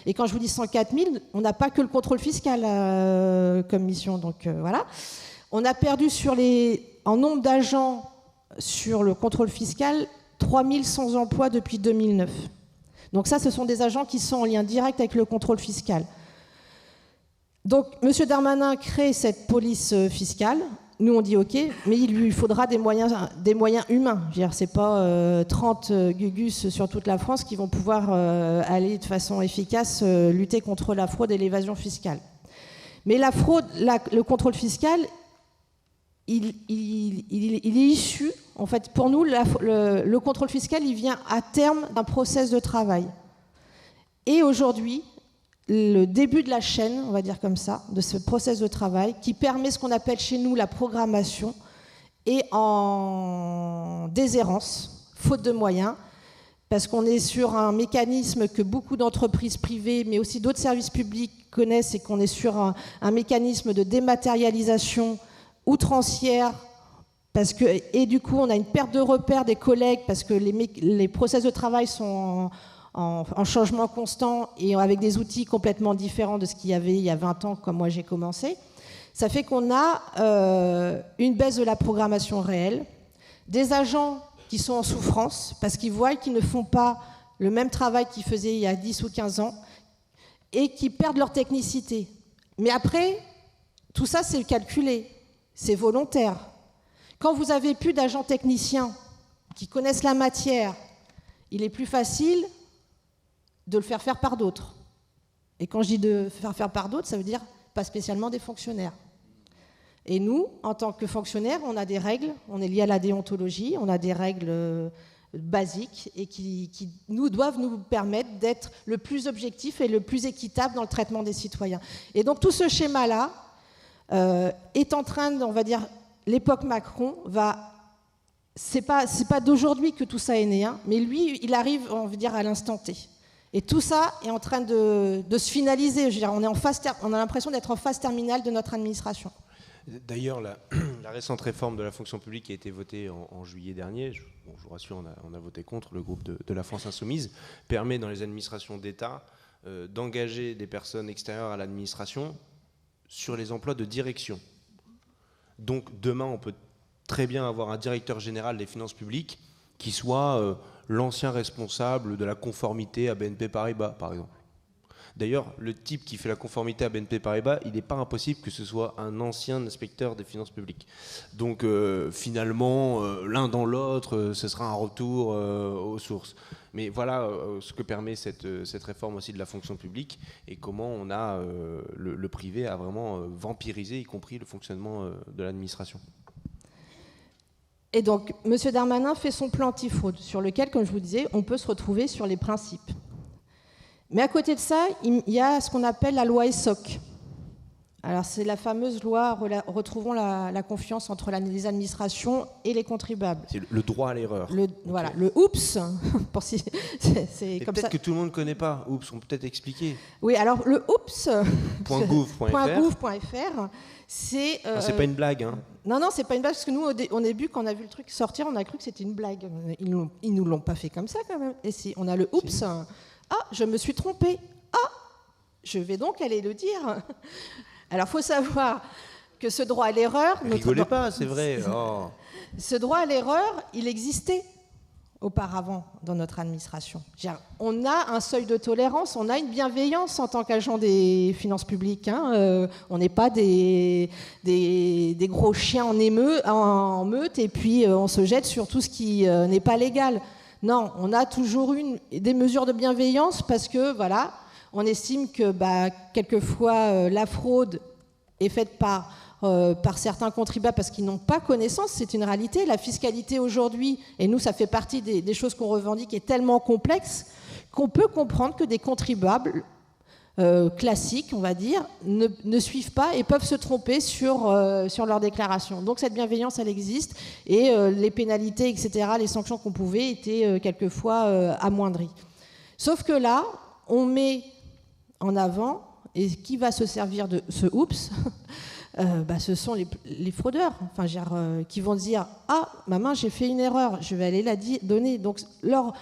Et quand je vous dis 104 000, on n'a pas que le contrôle fiscal comme mission. Donc voilà. On a perdu en nombre d'agents sur le contrôle fiscal 3 100 emplois depuis 2009. Donc ça, ce sont des agents qui sont en lien direct avec le contrôle fiscal. Donc, M. Darmanin crée cette police fiscale. Nous, on dit OK, mais il lui faudra des moyens humains. Je veux dire, c'est pas 30 gugus sur toute la France qui vont pouvoir aller de façon efficace lutter contre la fraude et l'évasion fiscale. Mais la fraude, le contrôle fiscal, il est issu, en fait, pour nous, le contrôle fiscal, il vient à terme d'un process de travail. Et aujourd'hui, le début de la chaîne, on va dire comme ça, de ce process de travail qui permet ce qu'on appelle chez nous la programmation est en déshérence, faute de moyens, parce qu'on est sur un mécanisme que beaucoup d'entreprises privées, mais aussi d'autres services publics connaissent, et qu'on est sur un mécanisme de dématérialisation outrancière, et du coup on a une perte de repères des collègues, parce que les process de travail sont en changement constant et avec des outils complètement différents de ce qu'il y avait il y a 20 ans, comme moi j'ai commencé. Ça fait qu'on a une baisse de la programmation réelle, des agents qui sont en souffrance parce qu'ils voient qu'ils ne font pas le même travail qu'ils faisaient il y a 10 ou 15 ans et qui perdent leur technicité. Mais après, tout ça c'est calculé, c'est volontaire. Quand vous avez plus d'agents techniciens qui connaissent la matière, il est plus facile de le faire par d'autres. Et quand je dis de faire par d'autres, ça veut dire pas spécialement des fonctionnaires. Et nous, en tant que fonctionnaires, on a des règles, on est liés à la déontologie, on a des règles basiques et qui doivent nous permettre d'être le plus objectif et le plus équitable dans le traitement des citoyens. Et donc tout ce schéma-là est en train, on va dire, l'époque Macron c'est pas d'aujourd'hui que tout ça est né, mais lui, il arrive, on veut dire, à l'instant T. Et tout ça est en train de se finaliser. Je veux dire, on a l'impression d'être en phase terminale de notre administration. D'ailleurs, la récente réforme de la fonction publique qui a été votée en juillet dernier, je vous rassure, on a voté contre, le groupe de la France Insoumise, permet dans les administrations d'État d'engager des personnes extérieures à l'administration sur les emplois de direction. Donc demain, on peut très bien avoir un directeur général des finances publiques qui soit l'ancien responsable de la conformité à BNP Paribas, par exemple. D'ailleurs, le type qui fait la conformité à BNP Paribas, il n'est pas impossible que ce soit un ancien inspecteur des finances publiques. Donc finalement, l'un dans l'autre, ce sera un retour aux sources. Mais voilà ce que permet cette réforme aussi de la fonction publique et comment on a le privé a vraiment vampirisé, y compris le fonctionnement de l'administration. Et donc, M. Darmanin fait son plan anti-fraude, sur lequel, comme je vous disais, on peut se retrouver sur les principes. Mais à côté de ça, il y a ce qu'on appelle la loi ESSOC. Alors, c'est la fameuse loi retrouvons la confiance entre les administrations et les contribuables. C'est le droit à l'erreur. Voilà, le OUPS. C'est comme peut-être ça que tout le monde ne connaît pas. OUPS, on peut peut-être expliquer. Oui, alors le OUPS. .gouv.fr. C'est. C'est pas une blague, hein. Non, c'est pas une blague, parce que nous, au début, quand on a vu le truc sortir, on a cru que c'était une blague. Ils nous l'ont pas fait comme ça, quand même. Et si, on a le oups. Si. Ah, je me suis trompée. Ah, je vais donc aller le dire. Alors, il faut savoir que ce droit à l'erreur... Rigolez pas, c'est vrai. Oh. Ce droit à l'erreur, il existait auparavant dans notre administration. On a un seuil de tolérance, on a une bienveillance en tant qu'agent des finances publiques. Hein. On n'est pas des gros chiens en meute et puis on se jette sur tout ce qui n'est pas légal. Non, on a toujours des mesures de bienveillance parce que, voilà, on estime que quelquefois la fraude est faite par certains contribuables parce qu'ils n'ont pas connaissance, c'est une réalité. La fiscalité aujourd'hui, et nous ça fait partie des choses qu'on revendique, est tellement complexe qu'on peut comprendre que des contribuables classiques, on va dire, ne suivent pas et peuvent se tromper sur leur déclaration. Donc cette bienveillance, elle existe et les pénalités, etc., les sanctions qu'on pouvait étaient quelquefois amoindries. Sauf que là, on met en avant, et qui va se servir de ce « oups » ce sont les fraudeurs, qui vont dire « Ah, maman, j'ai fait une erreur, je vais aller la donner. » Donc, nous,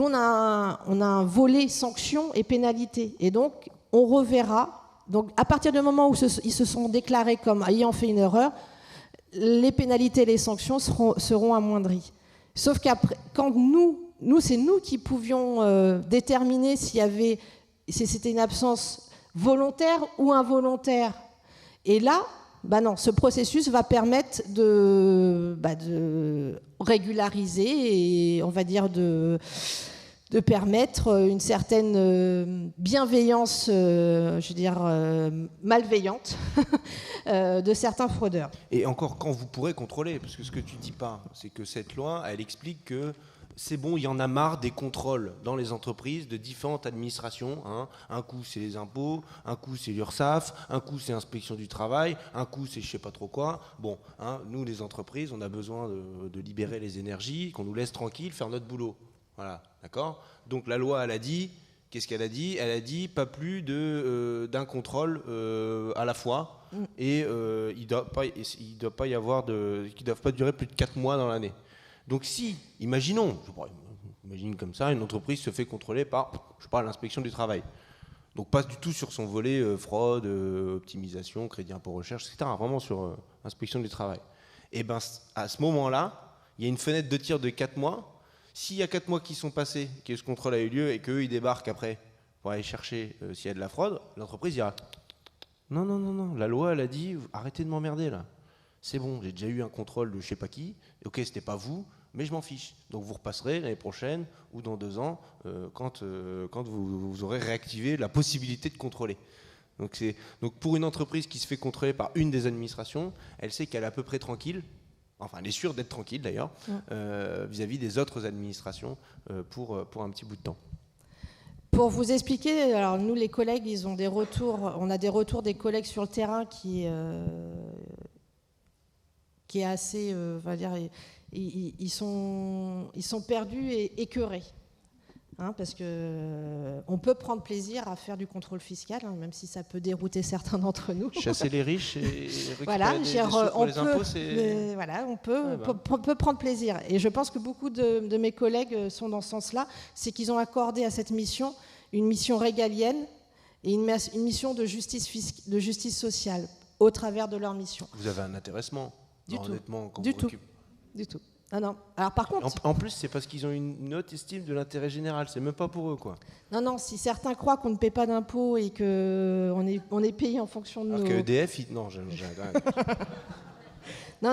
on a un volet sanctions et pénalités. Et donc, on reverra. Donc, à partir du moment où ils se sont déclarés comme ayant fait une erreur, les pénalités et les sanctions seront amoindries. Sauf qu'après, quand c'est nous qui pouvions déterminer si c'était une absence volontaire ou involontaire. Et là, non, ce processus va permettre de régulariser et on va dire de permettre une certaine bienveillance, malveillante de certains fraudeurs. Et encore, quand vous pourrez contrôler, parce que ce que tu dis pas, c'est que cette loi, elle explique que c'est bon, il y en a marre des contrôles dans les entreprises de différentes administrations. Hein. Un coup, c'est les impôts, un coup, c'est l'URSSAF, un coup, c'est l'inspection du travail, un coup, c'est je sais pas trop quoi. Bon, nous, les entreprises, on a besoin de libérer les énergies, qu'on nous laisse tranquille, faire notre boulot. Voilà, d'accord ? Donc la loi, elle a dit, qu'est-ce qu'elle a dit ? Elle a dit pas plus d'un contrôle à la fois. Et il ne doit pas y avoir qui ne doivent pas durer plus de 4 mois dans l'année. Donc si, imagine comme ça, une entreprise se fait contrôler par, l'inspection du travail. Donc pas du tout sur son volet fraude, optimisation, crédit impôt recherche, etc. Vraiment sur inspection du travail. Et à ce moment-là, il y a une fenêtre de tir de 4 mois. S'il y a 4 mois qui sont passés, que ce contrôle a eu lieu et qu'eux, ils débarquent après pour aller chercher s'il y a de la fraude, l'entreprise dira non, la loi, elle a dit, arrêtez de m'emmerder là. C'est bon, j'ai déjà eu un contrôle de je sais pas qui, ok, c'était pas vous, mais je m'en fiche. Donc vous repasserez l'année prochaine ou dans 2 ans quand vous aurez réactivé la possibilité de contrôler. Donc pour une entreprise qui se fait contrôler par une des administrations, elle sait qu'elle est à peu près tranquille, enfin elle est sûre d'être tranquille d'ailleurs, vis-à-vis des autres administrations pour un petit bout de temps. Pour vous expliquer, alors nous les collègues, ils ont des retours, on a des retours des collègues sur le terrain qui est assez, on va dire, ils sont perdus et écœurés. Parce qu'on peut prendre plaisir à faire du contrôle fiscal, même si ça peut dérouter certains d'entre nous. Chasser les riches et récupérer voilà, des sous pour les impôts, c'est... Voilà, on peut prendre plaisir. Et je pense que beaucoup de mes collègues sont dans ce sens-là, c'est qu'ils ont accordé à cette mission une mission régalienne et une mission de justice sociale au travers de leur mission. Vous avez un intéressement, du tout. honnêtement, quand du vous tout. occupez. Du tout. Non. Alors par contre... En plus, c'est parce qu'ils ont une haute estime de l'intérêt général. C'est même pas pour eux, quoi. Non, si certains croient qu'on ne paie pas d'impôts et qu'on est payé en fonction de Alors nos... qu'EDF, non,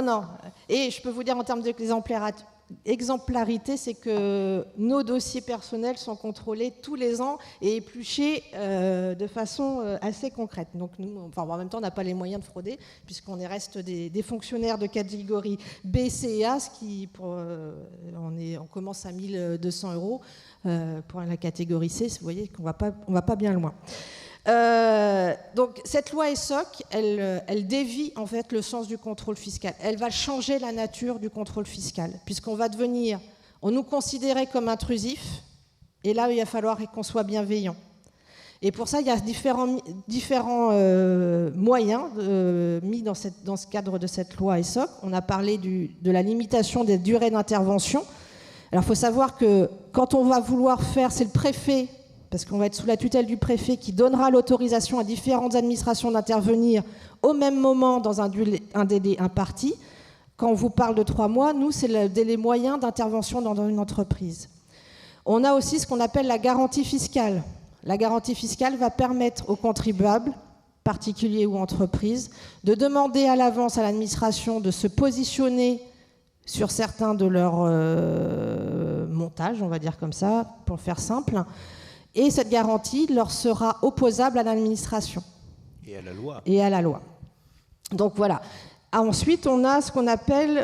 Non. Et je peux vous dire en termes d'exemplarité, c'est que nos dossiers personnels sont contrôlés tous les ans et épluchés de façon assez concrète. Donc nous, en même temps, on n'a pas les moyens de frauder puisqu'on reste des fonctionnaires de catégorie B, C et A, on commence à 1 200 € pour la catégorie C. Vous voyez qu'on va pas bien loin. Donc cette loi ESSOC, elle dévie en fait le sens du contrôle fiscal. Elle va changer la nature du contrôle fiscal, puisqu'on nous considérait comme intrusifs, et là il va falloir qu'on soit bienveillant. Et pour ça, il y a différents moyens mis dans ce cadre de cette loi ESSOC. On a parlé de la limitation des durées d'intervention. Alors il faut savoir que quand on va vouloir faire, c'est le préfet, parce qu'on va être sous la tutelle du préfet qui donnera l'autorisation à différentes administrations d'intervenir au même moment dans un délai imparti. Quand on vous parle de 3 mois, nous, c'est le délai moyen d'intervention dans une entreprise. On a aussi ce qu'on appelle la garantie fiscale. La garantie fiscale va permettre aux contribuables, particuliers ou entreprises, de demander à l'avance à l'administration de se positionner sur certains de leurs montages, on va dire comme ça, pour le faire simple. Et cette garantie leur sera opposable à l'administration. Et à la loi. Et à la loi. Donc voilà. Ensuite, on a ce qu'on appelle...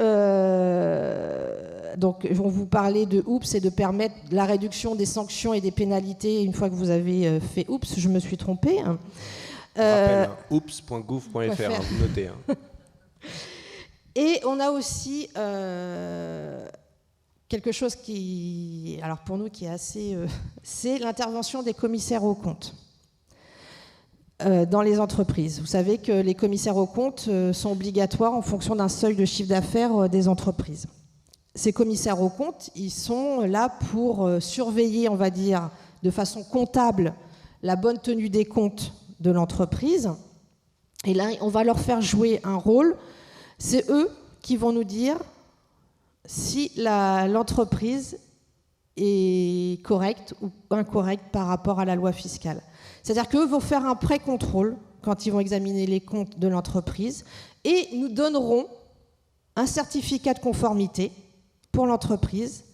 donc, on vous parlait de OUPS et de permettre la réduction des sanctions et des pénalités une fois que vous avez fait OUPS. Je me suis trompée. Rappel, oups.gouv.fr, vous notez. Et on a aussi... quelque chose qui, alors pour nous, qui est assez... c'est l'intervention des commissaires aux comptes dans les entreprises. Vous savez que les commissaires aux comptes sont obligatoires en fonction d'un seuil de chiffre d'affaires des entreprises. Ces commissaires aux comptes, ils sont là pour surveiller, on va dire, de façon comptable, la bonne tenue des comptes de l'entreprise. Et là, on va leur faire jouer un rôle. C'est eux qui vont nous dire... si l'entreprise est correcte ou incorrecte par rapport à la loi fiscale. C'est-à-dire qu'eux vont faire un pré-contrôle quand ils vont examiner les comptes de l'entreprise et nous donneront un certificat de conformité pour l'entreprise.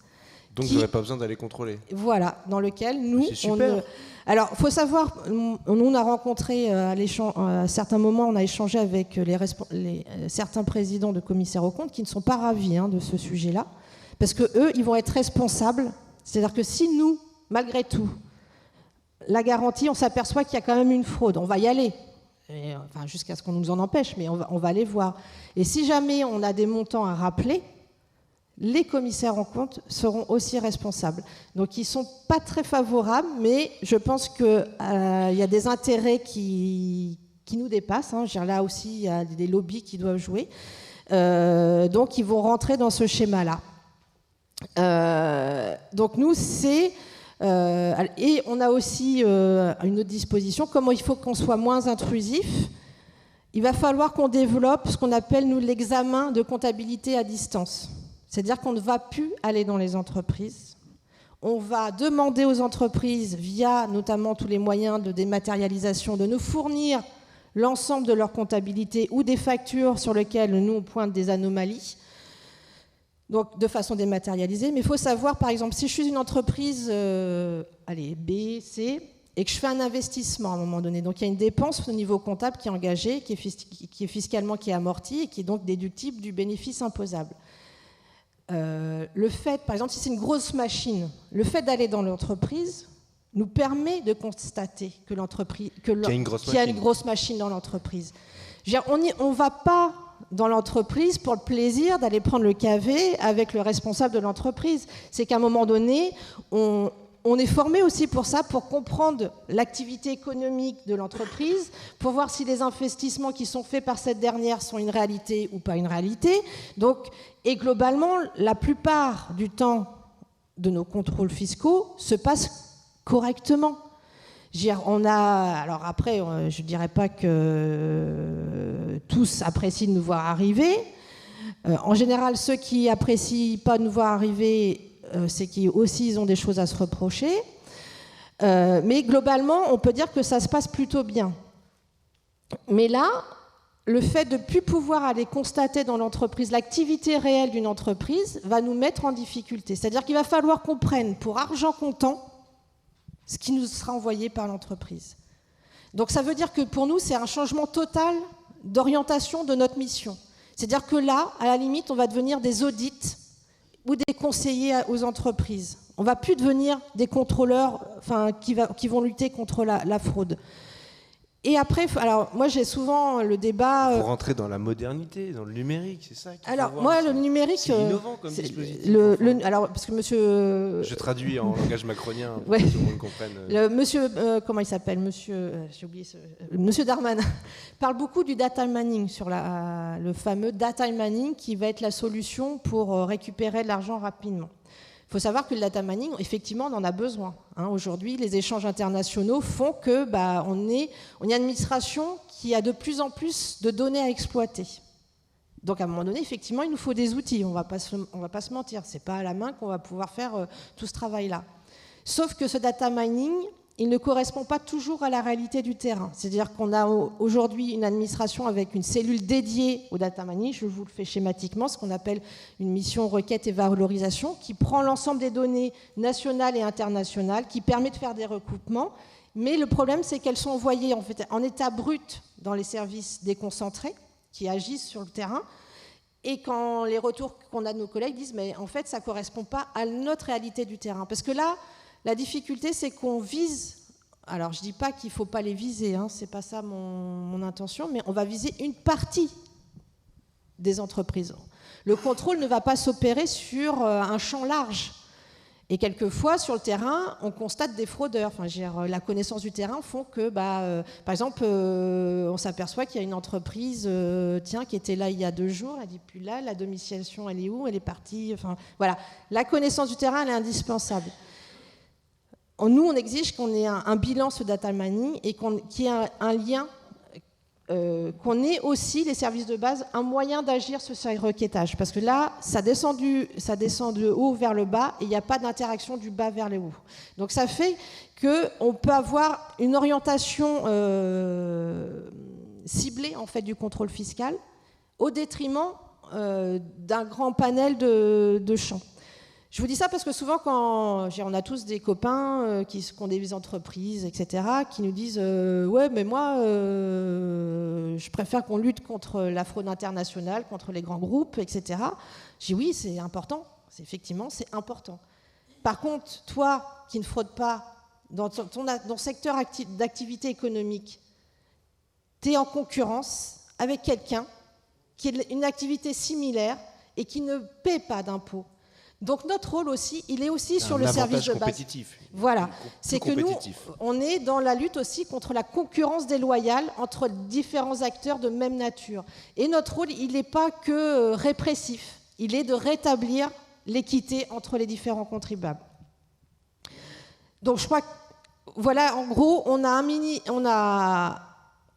Donc vous n'aurez pas besoin d'aller contrôler. Voilà, dans lequel nous... C'est super. Alors, il faut savoir, on a rencontré à certains moments, on a échangé avec certains présidents de commissaires aux comptes qui ne sont pas ravis de ce sujet-là, parce qu'eux, ils vont être responsables. C'est-à-dire que si nous, malgré tout, la garantie, on s'aperçoit qu'il y a quand même une fraude, on va y aller, jusqu'à ce qu'on nous en empêche, mais on va aller voir. Et si jamais on a des montants à rappeler, les commissaires en compte seront aussi responsables. Donc ils ne sont pas très favorables, mais je pense qu'il y a des intérêts qui nous dépassent. Là aussi, il y a des lobbies qui doivent jouer. Donc ils vont rentrer dans ce schéma-là. Donc nous, c'est... et on a aussi une autre disposition. Comment il faut qu'on soit moins intrusif ? Il va falloir qu'on développe ce qu'on appelle, nous, l'examen de comptabilité à distance. C'est-à-dire qu'on ne va plus aller dans les entreprises. On va demander aux entreprises, via notamment tous les moyens de dématérialisation, de nous fournir l'ensemble de leur comptabilité ou des factures sur lesquelles nous on pointe des anomalies, donc de façon dématérialisée. Mais il faut savoir, par exemple, si je suis une entreprise B, C, et que je fais un investissement à un moment donné, donc il y a une dépense au niveau comptable qui est engagée, qui est fiscalement amortie et qui est donc déductible du bénéfice imposable. Le fait, par exemple, si c'est une grosse machine, le fait d'aller dans l'entreprise nous permet de constater que l'entreprise, qu'il y a une grosse machine dans l'entreprise. On ne va pas dans l'entreprise pour le plaisir d'aller prendre le café avec le responsable de l'entreprise. C'est qu'à un moment donné, on est formé aussi pour ça, pour comprendre l'activité économique de l'entreprise, pour voir si les investissements qui sont faits par cette dernière sont une réalité ou pas une réalité. Donc, et globalement, la plupart du temps de nos contrôles fiscaux se passent correctement. Alors après, je ne dirais pas que tous apprécient de nous voir arriver, En général, ceux qui apprécient pas nous voir arriver, c'est qu'ils aussi ils ont des choses à se reprocher. Mais globalement, on peut dire que ça se passe plutôt bien. Mais là, le fait de ne plus pouvoir aller constater dans l'entreprise l'activité réelle d'une entreprise va nous mettre en difficulté. C'est-à-dire qu'il va falloir qu'on prenne pour argent comptant ce qui nous sera envoyé par l'entreprise. Donc ça veut dire que pour nous, c'est un changement total d'orientation de notre mission. C'est-à-dire que là, à la limite, on va devenir des audits ou des conseillers aux entreprises. On ne va plus devenir des contrôleurs qui vont lutter contre la fraude. Et après, alors moi j'ai souvent le débat. Pour rentrer dans la modernité, dans le numérique, c'est ça. Alors moi le numérique, c'est innovant comme dispositif. Alors parce que monsieur. Je traduis en langage macronien pour ouais. que tout le monde comprenne. Monsieur, comment il s'appelle, j'ai oublié. Monsieur Darmanin parle beaucoup du data mining sur le fameux data mining qui va être la solution pour récupérer de l'argent rapidement. Il faut savoir que le data mining, effectivement, on en a besoin. Aujourd'hui, les échanges internationaux font que on est une administration qui a de plus en plus de données à exploiter. Donc, à un moment donné, effectivement, il nous faut des outils. On va pas se mentir. C'est pas à la main qu'on va pouvoir faire tout ce travail-là. Sauf que ce data mining, il ne correspond pas toujours à la réalité du terrain. C'est-à-dire qu'on a aujourd'hui une administration avec une cellule dédiée au data mining, je vous le fais schématiquement, ce qu'on appelle une mission requête et valorisation, qui prend l'ensemble des données nationales et internationales, qui permet de faire des recoupements. Mais le problème, c'est qu'elles sont envoyées en état brut dans les services déconcentrés qui agissent sur le terrain. Et quand les retours qu'on a de nos collègues disent « mais en fait, ça ne correspond pas à notre réalité du terrain ». Parce que là, la difficulté, c'est qu'on vise, alors je ne dis pas qu'il ne faut pas les viser, ce n'est pas ça mon intention, mais on va viser une partie des entreprises. Le contrôle ne va pas s'opérer sur un champ large. Et quelquefois, sur le terrain, on constate des fraudeurs. La connaissance du terrain font que, par exemple, on s'aperçoit qu'il y a une entreprise qui était là il y a 2 jours, elle n'est plus là, la domiciliation, elle est où, elle est partie. Voilà. La connaissance du terrain, elle est indispensable. Nous, on exige qu'on ait un bilan sur data mining et qu'il y ait un lien, qu'on ait aussi, les services de base, un moyen d'agir sur ce requêtage. Parce que là, ça descend de haut vers le bas et il n'y a pas d'interaction du bas vers le haut. Donc ça fait qu'on peut avoir une orientation ciblée en fait, du contrôle fiscal au détriment d'un grand panel de champs. Je vous dis ça parce que souvent, on a tous des copains qui ont des entreprises, etc., qui nous disent « ouais, mais moi, je préfère qu'on lutte contre la fraude internationale, contre les grands groupes, etc. » Je dis « oui, c'est important. Effectivement, c'est important. Par contre, toi qui ne fraudes pas dans ton secteur d'activité économique, tu es en concurrence avec quelqu'un qui a une activité similaire et qui ne paie pas d'impôts. Donc notre rôle aussi, il est aussi sur le service de base. Compétitif. Voilà, c'est que nous, on est dans la lutte aussi contre la concurrence déloyale entre différents acteurs de même nature. Et notre rôle, il n'est pas que répressif, il est de rétablir l'équité entre les différents contribuables. Donc je crois que, voilà, en gros, on a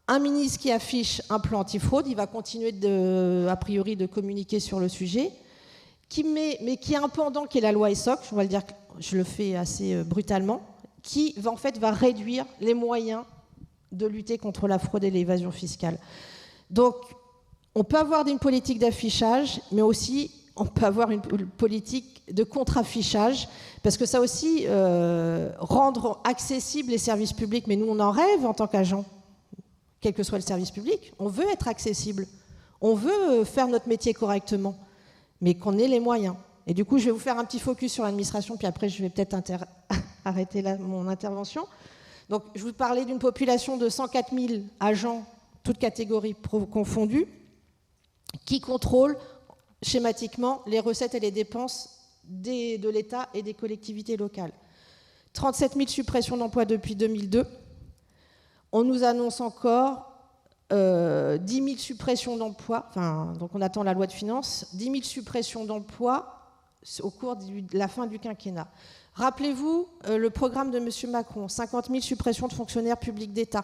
un ministre qui affiche un plan antifraude, il va continuer a priori de communiquer sur le sujet. Mais qui a un pendant qui est la loi ESSOC, on va le dire, je le fais assez brutalement, qui va réduire les moyens de lutter contre la fraude et l'évasion fiscale. Donc, on peut avoir une politique d'affichage, mais aussi on peut avoir une politique de contre-affichage, parce que ça aussi, rendre accessibles les services publics, mais nous on en rêve en tant qu'agents, quel que soit le service public, on veut être accessible, on veut faire notre métier correctement, mais qu'on ait les moyens. Et du coup, je vais vous faire un petit focus sur l'administration, puis après, je vais peut-être arrêter là mon intervention. Donc, je vous parlais d'une population de 104 000 agents, toutes catégories confondues, qui contrôlent schématiquement les recettes et les dépenses de l'État et des collectivités locales. 37 000 suppressions d'emplois depuis 2002. On nous annonce encore 10 000 suppressions d'emplois, donc on attend la loi de finances, 10 000 suppressions d'emplois au cours de la fin du quinquennat. Rappelez-vous le programme de M. Macron, 50 000 suppressions de fonctionnaires publics d'État.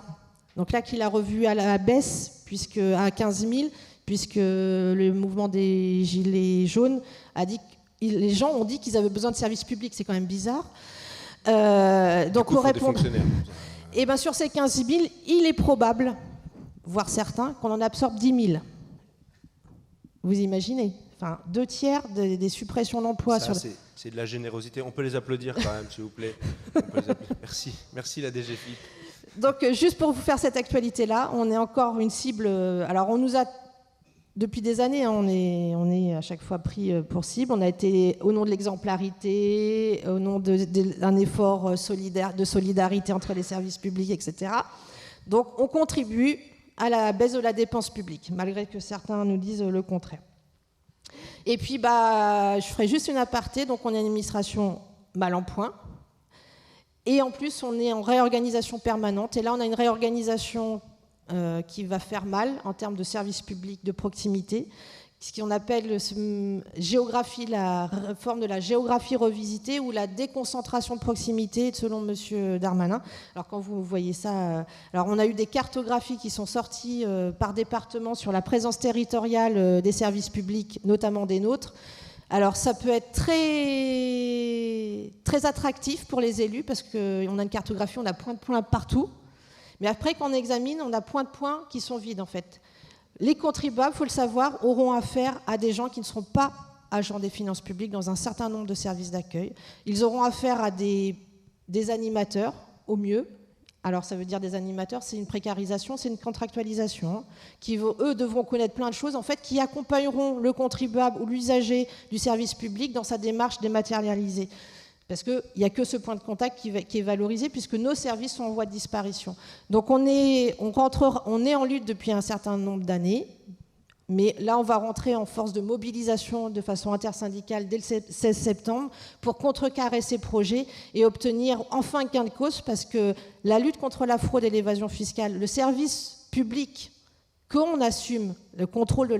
Donc là, qu'il a revu à la baisse, puisque à 15 000, puisque le mouvement des Gilets jaunes a dit, les gens ont dit qu'ils avaient besoin de services publics, c'est quand même bizarre. Donc on répond. Et bien sur ces 15 000, il est probable, voire certain, qu'on en absorbe 10 000. Vous imaginez, enfin, 2/3 des suppressions d'emplois. C'est de la générosité. On peut les applaudir quand même, s'il vous plaît. Merci la DGFiP. Donc, juste pour vous faire cette actualité-là, on est encore une cible. Alors, on nous a, depuis des années, on est à chaque fois pris pour cible. On a été, au nom de l'exemplarité, au nom d'un effort de solidarité entre les services publics, etc. Donc, on contribue à la baisse de la dépense publique, malgré que certains nous disent le contraire. Et puis, je ferai juste une aparté. Donc, on a une administration mal en point. Et en plus, on est en réorganisation permanente. Et là, on a une réorganisation qui va faire mal en termes de services publics de proximité. Ce qu'on appelle la réforme de la géographie revisitée ou la déconcentration de proximité, selon M. Darmanin. Alors quand vous voyez ça, alors on a eu des cartographies qui sont sorties par département sur la présence territoriale des services publics, notamment des nôtres. Alors ça peut être très, très attractif pour les élus parce qu'on a une cartographie, on a point de points partout. Mais après, quand on examine, on a point de points qui sont vides en fait. Les contribuables, il faut le savoir, auront affaire à des gens qui ne seront pas agents des finances publiques dans un certain nombre de services d'accueil. Ils auront affaire à des animateurs, au mieux. Alors ça veut dire des animateurs, c'est une précarisation, c'est une contractualisation, hein, qui, eux, devront connaître plein de choses, en fait, qui accompagneront le contribuable ou l'usager du service public dans sa démarche dématérialisée. Parce qu'il n'y a que ce point de contact qui est valorisé, puisque nos services sont en voie de disparition. Donc on est en lutte depuis un certain nombre d'années, mais là on va rentrer en force de mobilisation de façon intersyndicale dès le 16 septembre pour contrecarrer ces projets et obtenir enfin gain de cause, parce que la lutte contre la fraude et l'évasion fiscale, le service public qu'on assume, le contrôle de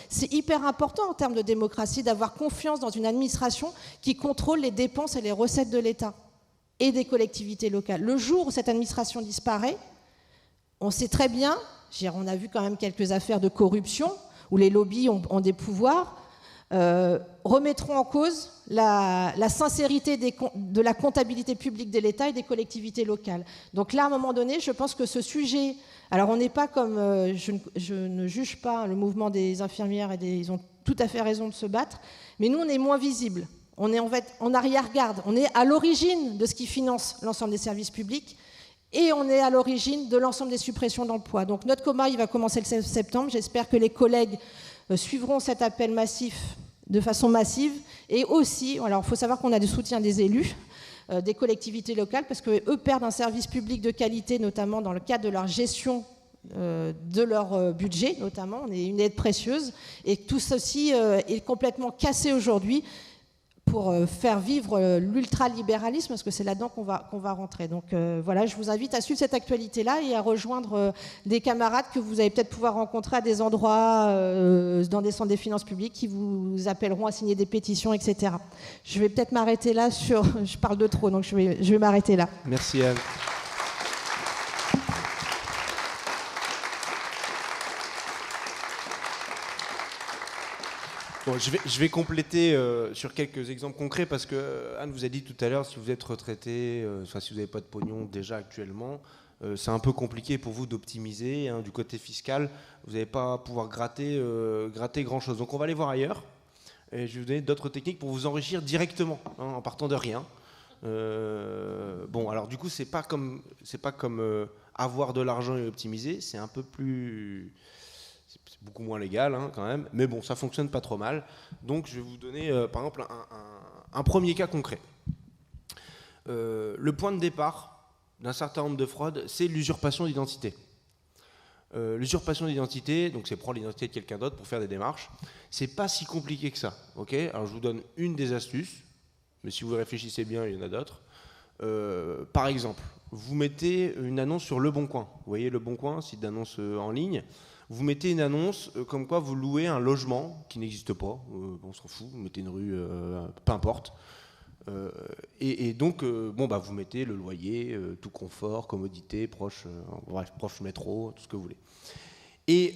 c'est hyper important en termes de démocratie d'avoir confiance dans une administration qui contrôle les dépenses et les recettes de l'État et des collectivités locales. Le jour où cette administration disparaît, on sait très bien, on a vu quand même quelques affaires de corruption où les lobbies ont des pouvoirs, remettront en cause la sincérité de la comptabilité publique de l'État et des collectivités locales. Donc là, à un moment donné, je pense que ce sujet... Alors on n'est pas comme... je ne juge pas le mouvement des infirmières, ils ont tout à fait raison de se battre, mais nous, on est moins visibles. On est en fait en arrière-garde. On est à l'origine de ce qui finance l'ensemble des services publics et on est à l'origine de l'ensemble des suppressions d'emplois. Donc notre combat, il va commencer le 16 septembre. J'espère que les collègues suivront cet appel massif de façon massive. Et aussi, alors il faut savoir qu'on a du soutien des élus, des collectivités locales, parce qu'eux perdent un service public de qualité, notamment dans le cadre de leur gestion de leur budget, notamment. On est une aide précieuse. Et tout ceci est complètement cassé aujourd'hui pour faire vivre l'ultralibéralisme, parce que c'est là-dedans qu'on va rentrer. Donc voilà, je vous invite à suivre cette actualité-là et à rejoindre des camarades que vous allez peut-être pouvoir rencontrer à des endroits, dans des centres des finances publiques, qui vous appelleront à signer des pétitions, etc. Je vais peut-être m'arrêter là je parle de trop, donc je vais m'arrêter là. Merci Anne. Bon, je vais compléter sur quelques exemples concrets, parce que Anne vous a dit tout à l'heure, si vous êtes retraité, si vous n'avez pas de pognon déjà actuellement, c'est un peu compliqué pour vous d'optimiser, hein, du côté fiscal. Vous n'allez pas pouvoir gratter grand-chose. Donc on va aller voir ailleurs. Et je vais vous donner d'autres techniques pour vous enrichir directement, hein, en partant de rien. Bon, alors du coup, c'est pas comme avoir de l'argent et optimiser, c'est un peu plus... C'est beaucoup moins légal, hein, quand même, mais bon, ça fonctionne pas trop mal. Donc je vais vous donner par exemple un premier cas concret. Le point de départ d'un certain nombre de fraudes, c'est l'usurpation d'identité. L'usurpation d'identité, donc c'est prendre l'identité de quelqu'un d'autre pour faire des démarches. C'est pas si compliqué que ça. Okay, alors je vous donne une des astuces, mais si vous réfléchissez bien, il y en a d'autres. Par exemple, vous mettez une annonce sur Le Bon Coin. Vous voyez Le Bon Coin, site d'annonce en ligne. Vous mettez une annonce comme quoi vous louez un logement qui n'existe pas. On s'en fout, vous mettez une rue, peu importe. Et donc, vous mettez le loyer, tout confort, commodité, proche métro, tout ce que vous voulez. Et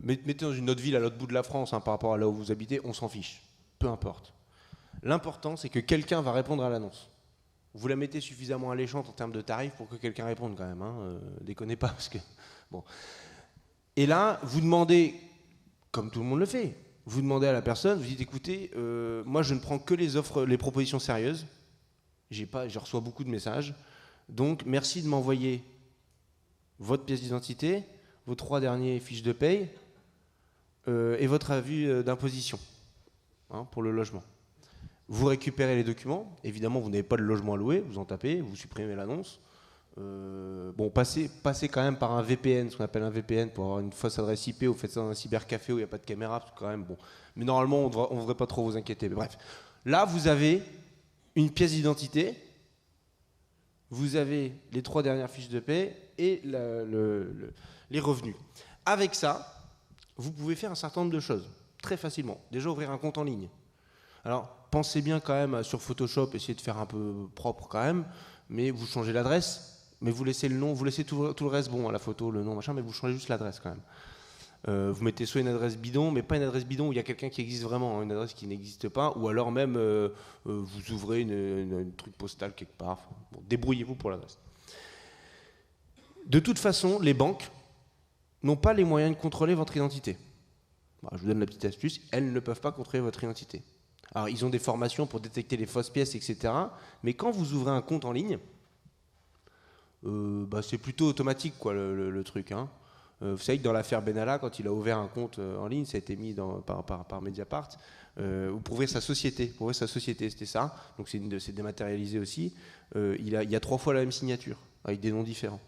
mettez dans une autre ville à l'autre bout de la France, hein, par rapport à là où vous habitez, on s'en fiche. Peu importe. L'important, c'est que quelqu'un va répondre à l'annonce. Vous la mettez suffisamment alléchante en termes de tarifs pour que quelqu'un réponde quand même. Hein, déconnez pas. Parce que, bon. Et là, vous demandez, comme tout le monde le fait, vous demandez à la personne, vous dites écoutez, moi je ne prends que les offres, les propositions sérieuses. Je reçois beaucoup de messages. Donc merci de m'envoyer votre pièce d'identité, vos 3 dernières fiches de paye et votre avis d'imposition, hein, pour le logement. Vous récupérez les documents. Évidemment, vous n'avez pas de logement à louer, vous en tapez, vous supprimez l'annonce. Bon, passez quand même par un VPN, ce qu'on appelle un VPN, pour avoir une fausse adresse IP, ou faites ça dans un cybercafé où il n'y a pas de caméra, parce que quand même, bon. Mais normalement, on ne devrait pas trop vous inquiéter. Mais bref, là, vous avez une pièce d'identité, vous avez les 3 dernières fiches de paie et les revenus. Avec ça, vous pouvez faire un certain nombre de choses, très facilement. Déjà, ouvrir un compte en ligne. Alors, pensez bien quand même sur Photoshop, essayez de faire un peu propre quand même, mais vous changez l'adresse, mais vous laissez le nom, vous laissez tout le reste bon, la photo, le nom, machin, mais vous changez juste l'adresse quand même. Vous mettez soit une adresse bidon, mais pas une adresse bidon où il y a quelqu'un qui existe vraiment, une adresse qui n'existe pas, ou alors même vous ouvrez une truc postal quelque part. Bon, débrouillez-vous pour l'adresse. De toute façon, les banques n'ont pas les moyens de contrôler votre identité. Bon, je vous donne la petite astuce, elles ne peuvent pas contrôler votre identité. Alors, ils ont des formations pour détecter les fausses pièces, etc. Mais quand vous ouvrez un compte en ligne, c'est plutôt automatique, quoi, le truc. Hein. Vous savez que dans l'affaire Benalla, quand il a ouvert un compte en ligne, ça a été mis par Mediapart, pour ouvrir sa société. Pour ouvrir sa société, c'était ça. Donc, c'est dématérialisé aussi. Il y a 3 fois la même signature, avec des noms différents.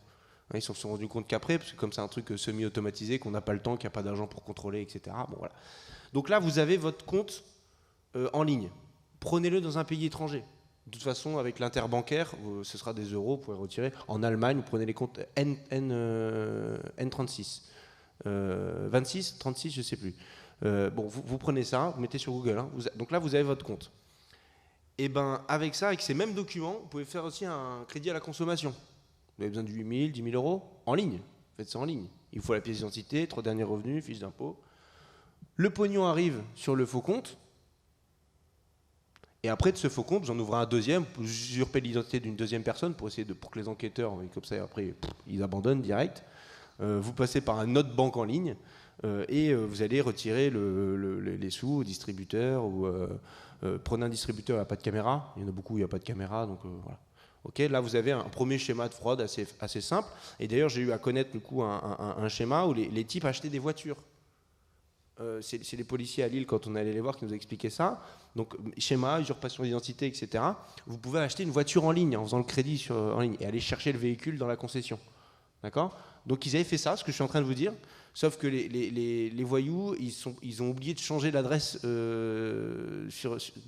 Ils se sont rendus compte qu'après, parce que comme c'est un truc semi-automatisé, qu'on n'a pas le temps, qu'il n'y a pas d'argent pour contrôler, etc. Bon, voilà. Donc là, vous avez votre compte en ligne. Prenez-le dans un pays étranger. De toute façon, avec l'interbancaire, ce sera des euros, vous pouvez retirer. En Allemagne, vous prenez les comptes N36. 26, 36, je ne sais plus. Vous prenez ça, vous mettez sur Google. Hein, donc là, vous avez votre compte. Et bien, avec ça, avec ces mêmes documents, vous pouvez faire aussi un crédit à la consommation. Vous avez besoin de 8 000, 10 000 euros en ligne. Faites ça en ligne. Il faut la pièce d'identité, 3 derniers revenus, fiche d'impôt. Le pognon arrive sur le faux compte. Et après de ce faux compte, vous en ouvrez un deuxième, vous usurpez l'identité d'une deuxième personne pour que les enquêteurs, comme ça après, ils abandonnent direct. Vous passez par une autre banque en ligne et vous allez retirer les sous au distributeur. Ou prenez un distributeur, il n'y a pas de caméra. Il y en a beaucoup où il n'y a pas de caméra, donc voilà. Okay, là, vous avez un premier schéma de fraude assez simple. Et d'ailleurs, j'ai eu à connaître du coup, un schéma où les types achetaient des voitures. C'est les policiers à Lille, quand on allait les voir, qui nous a expliqué ça. Donc, schéma, usurpation d'identité, etc. Vous pouvez acheter une voiture en ligne en faisant le crédit en ligne et aller chercher le véhicule dans la concession. D'accord ? Donc, ils avaient fait ça, ce que je suis en train de vous dire. Sauf que les voyous, ils ont oublié de changer l'adresse.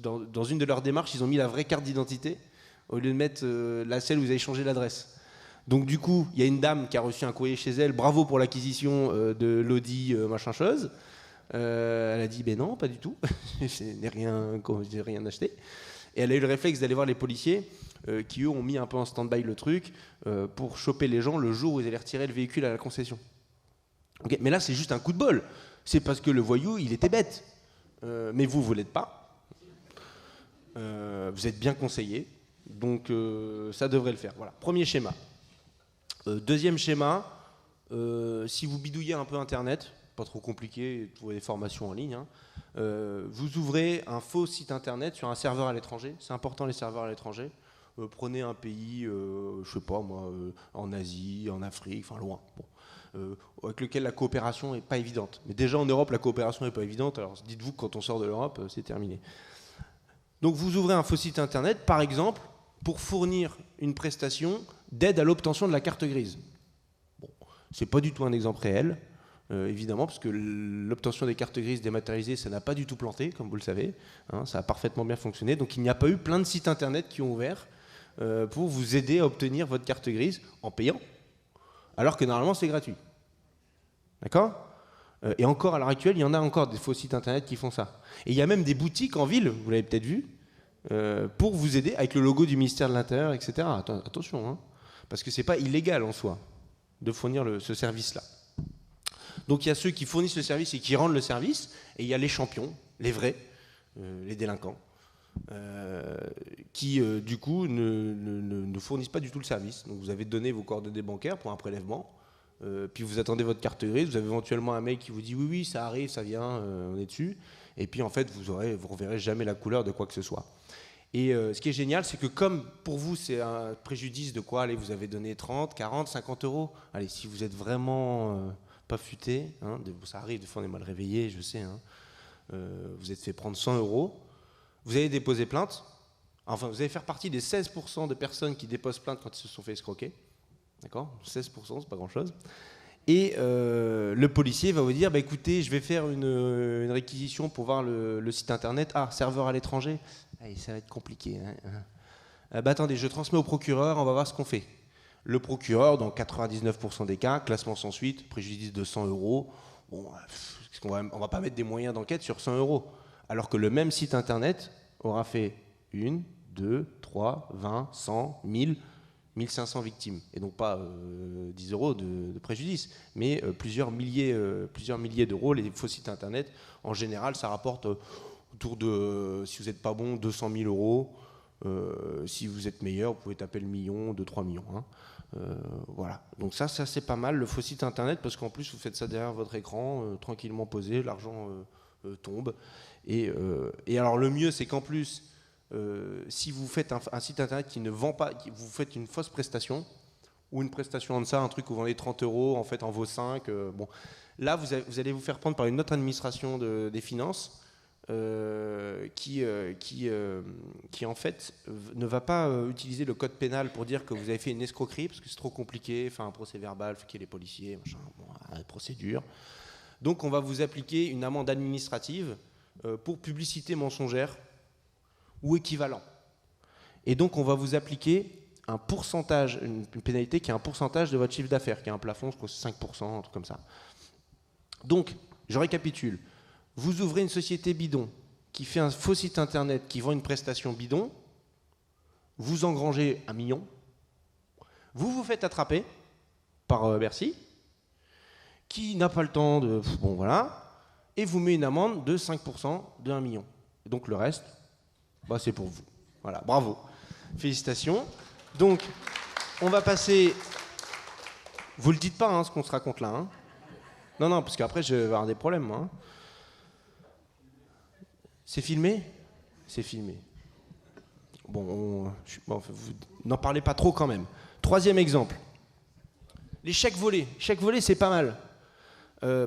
Dans une de leurs démarches, ils ont mis la vraie carte d'identité au lieu de mettre celle où vous avez changé l'adresse. Donc du coup, il y a une dame qui a reçu un courrier chez elle, bravo pour l'acquisition de l'Audi machin chose. Elle a dit, ben non, pas du tout, je n'ai rien acheté. Et elle a eu le réflexe d'aller voir les policiers qui, eux, ont mis un peu en stand-by le truc pour choper les gens le jour où ils allaient retirer le véhicule à la concession. Okay, mais là, c'est juste un coup de bol. C'est parce que le voyou, il était bête. Mais vous l'êtes pas. Vous êtes bien conseillé. Donc ça devrait le faire. Voilà, premier schéma. Deuxième schéma, si vous bidouillez un peu Internet, pas trop compliqué, vous trouvez des formations en ligne, hein, vous ouvrez un faux site Internet sur un serveur à l'étranger. C'est important les serveurs à l'étranger. Prenez un pays, je sais pas moi, en Asie, en Afrique, enfin loin, avec lequel la coopération n'est pas évidente. Mais déjà en Europe, la coopération n'est pas évidente, alors dites-vous que quand on sort de l'Europe, c'est terminé. Donc vous ouvrez un faux site Internet, par exemple, pour fournir une prestation d'aide à l'obtention de la carte grise. Bon, c'est pas du tout un exemple réel, évidemment, parce que l'obtention des cartes grises dématérialisées, ça n'a pas du tout planté, comme vous le savez, hein, ça a parfaitement bien fonctionné, donc il n'y a pas eu plein de sites Internet qui ont ouvert pour vous aider à obtenir votre carte grise en payant, alors que normalement c'est gratuit. D'accord ? Et encore à l'heure actuelle, il y en a encore des faux sites Internet qui font ça. Et il y a même des boutiques en ville, vous l'avez peut-être vu, pour vous aider avec le logo du ministère de l'Intérieur, etc. Attention, hein, parce que c'est pas illégal en soi de fournir ce service-là. Donc il y a ceux qui fournissent le service et qui rendent le service, et il y a les champions, les vrais, les délinquants, qui du coup ne fournissent pas du tout le service. Donc vous avez donné vos coordonnées bancaires pour un prélèvement, puis vous attendez votre carte grise, vous avez éventuellement un mail qui vous dit oui ça arrive, ça vient, on est dessus, et puis en fait vous reverrez jamais la couleur de quoi que ce soit. Et ce qui est génial, c'est que comme pour vous c'est un préjudice de quoi, allez, vous avez donné 30, 40, 50 euros, allez, si vous êtes vraiment pas futé, hein, ça arrive, des fois on est mal réveillé, je sais, hein, vous êtes fait prendre 100 euros, vous allez déposer plainte, enfin vous allez faire partie des 16% de personnes qui déposent plainte quand ils se sont fait escroquer, d'accord, 16%, c'est pas grand chose. Et le policier va vous dire, bah, écoutez, je vais faire une réquisition pour voir le site internet. Ah, serveur à l'étranger, allez, ça va être compliqué. Hein. Bah, attendez, je transmets au procureur, on va voir ce qu'on fait. Le procureur, dans 99% des cas, classement sans suite, préjudice de 100 euros. Bon, on va pas mettre des moyens d'enquête sur 100 euros. Alors que le même site internet aura fait 1, 2, 3, 20, 100, 1000... 1500 victimes, et donc pas 10 euros de préjudice, mais plusieurs milliers d'euros. Les faux sites internet, en général, ça rapporte autour de, si vous n'êtes pas bon, 200 000 euros. Si vous êtes meilleur, vous pouvez taper le million, 2-3 millions. Hein. Voilà. Donc ça c'est pas mal, le faux site internet, parce qu'en plus, vous faites ça derrière votre écran, tranquillement posé, l'argent tombe. Et alors le mieux, c'est qu'en plus, si vous faites un site internet qui ne vend pas, vous faites une fausse prestation, ou une prestation en deçà, un truc où vous vendez 30 euros, en fait en vaut 5, bon. Là vous allez vous faire prendre par une autre administration des finances qui en fait ne va pas utiliser le code pénal pour dire que vous avez fait une escroquerie, parce que c'est trop compliqué, faire un procès verbal, faut qu'il y ait les policiers, machin, bon, procédure. Donc on va vous appliquer une amende administrative pour publicité mensongère ou équivalent. Et donc on va vous appliquer un pourcentage, une pénalité qui est un pourcentage de votre chiffre d'affaires, qui a un plafond, je crois que c'est 5%, un truc comme ça. Donc, je récapitule. Vous ouvrez une société bidon qui fait un faux site internet qui vend une prestation bidon, vous engrangez 1 million, vous vous faites attraper par Bercy, qui n'a pas le temps de... Bon voilà, et vous met une amende de 5% de 1 million. Et donc le reste, bah, c'est pour vous. Voilà, bravo. Félicitations. Donc, on va passer... Vous le dites pas, hein, ce qu'on se raconte là. Hein. Non, parce qu'après, je vais avoir des problèmes. Hein. C'est filmé ? C'est filmé. Bon, vous n'en parlez pas trop quand même. 3e exemple. Les chèques volés. Chèques volés, c'est pas mal.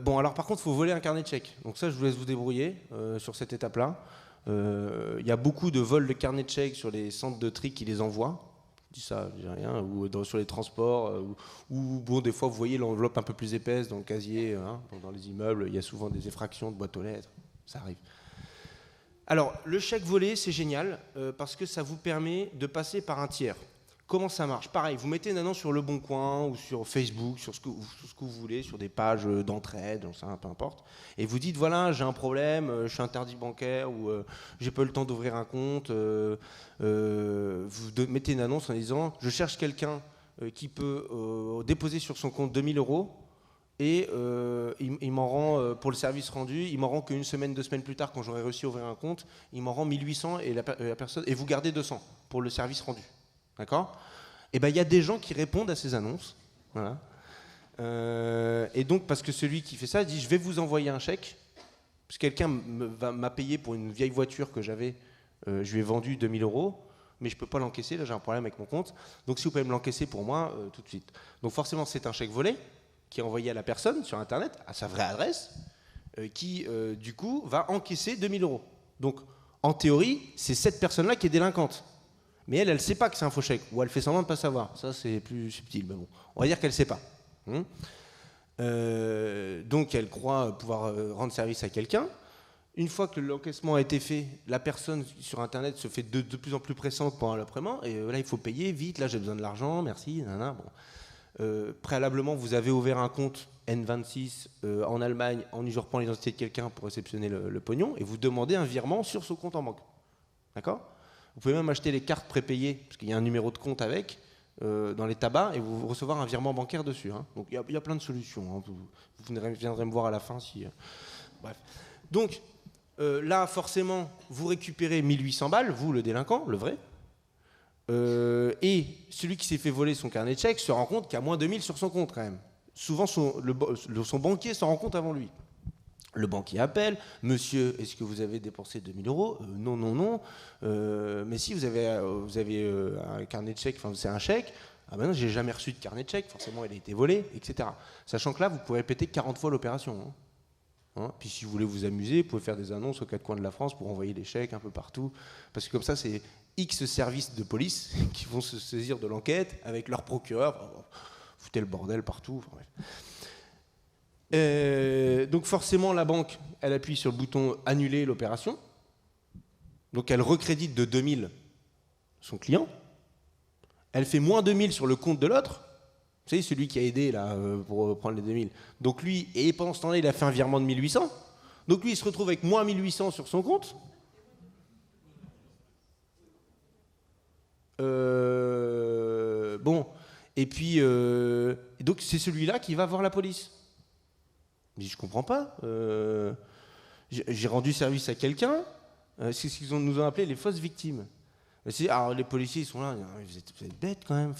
Bon, alors par contre, il faut voler un carnet de chèques. Donc ça, je vous laisse vous débrouiller sur cette étape-là. Il y a beaucoup de vols de carnets de chèques sur les centres de tri qui les envoient. Je dis ça, je dis rien. Ou sur les transports. Ou bon, des fois, vous voyez l'enveloppe un peu plus épaisse dans le casier. Hein, dans les immeubles, il y a souvent des effractions de boîtes aux lettres. Ça arrive. Alors, le chèque volé, c'est génial parce que ça vous permet de passer par un tiers. Comment ça marche ? Pareil, vous mettez une annonce sur Le Bon Coin ou sur Facebook, sur ce que vous voulez, sur des pages d'entraide, peu importe. Et vous dites, voilà, j'ai un problème, je suis interdit bancaire ou j'ai pas eu le temps d'ouvrir un compte. Vous mettez une annonce en disant, je cherche quelqu'un qui peut déposer sur son compte 2000 euros et il m'en rend, pour le service rendu, il m'en rend qu'une semaine, 2 semaines plus tard, quand j'aurai réussi à ouvrir un compte, il m'en rend 1800 et la personne, et vous gardez 200 pour le service rendu. D'accord ? Et bien, il y a des gens qui répondent à ces annonces. Voilà. Et donc, parce que celui qui fait ça dit, je vais vous envoyer un chèque, parce que quelqu'un m'a payé pour une vieille voiture que j'avais, je lui ai vendu 2000 euros, mais je ne peux pas l'encaisser, là j'ai un problème avec mon compte. Donc, si vous pouvez me l'encaisser pour moi, tout de suite. Donc, forcément, c'est un chèque volé qui est envoyé à la personne sur Internet, à sa vraie adresse, qui, du coup, va encaisser 2000 euros. Donc, en théorie, c'est cette personne-là qui est délinquante. Mais elle ne sait pas que c'est un faux chèque, ou elle fait semblant de ne pas savoir. Ça, c'est plus subtil, mais bon. On va dire qu'elle ne sait pas. Donc, elle croit pouvoir rendre service à quelqu'un. Une fois que l'encaissement a été fait, la personne sur Internet se fait de plus en plus pressante pendant le paiement. Et là, il faut payer vite. Là, j'ai besoin de l'argent. Merci. Bon. Préalablement, vous avez ouvert un compte N26 en Allemagne en usurpant l'identité de quelqu'un pour réceptionner le pognon. Et vous demandez un virement sur ce compte en banque. D'accord ? Vous pouvez même acheter les cartes prépayées, parce qu'il y a un numéro de compte avec, dans les tabacs et vous recevoir un virement bancaire dessus. Hein. Donc il y a plein de solutions. Hein. Vous viendrez me voir à la fin si. Bref. Donc là, forcément, vous récupérez 1800 balles, vous, le délinquant, le vrai. Et celui qui s'est fait voler son carnet de chèques se rend compte qu'il y a moins 2000 sur son compte quand même. Souvent, son banquier s'en rend compte avant lui. Le banquier appelle, monsieur, est-ce que vous avez dépensé 2000 euros ? Non, non, non. Mais si, vous avez un carnet de chèques, enfin, c'est un chèque. Ah ben non, j'ai jamais reçu de carnet de chèques, forcément, il a été volé, etc. Sachant que là, vous pouvez répéter 40 fois l'opération. Hein. Puis si vous voulez vous amuser, vous pouvez faire des annonces aux quatre coins de la France pour envoyer les chèques un peu partout. Parce que comme ça, c'est X services de police qui vont se saisir de l'enquête avec leur procureur. Foutez le bordel partout. Enfin, bref. Donc forcément, la banque, elle appuie sur le bouton « Annuler l'opération ». Donc elle recrédite de 2000 son client. Elle fait moins 2000 sur le compte de l'autre. Vous savez, celui qui a aidé là, pour prendre les 2000. Donc lui, et pendant ce temps-là, il a fait un virement de 1800. Donc lui, il se retrouve avec moins 1800 sur son compte. Bon, et puis, donc c'est celui-là qui va voir la police. Mais je comprends pas. J'ai rendu service à quelqu'un. C'est ce qu'ils nous ont appelé les fausses victimes. Alors les policiers ils sont là. Vous êtes bêtes quand même.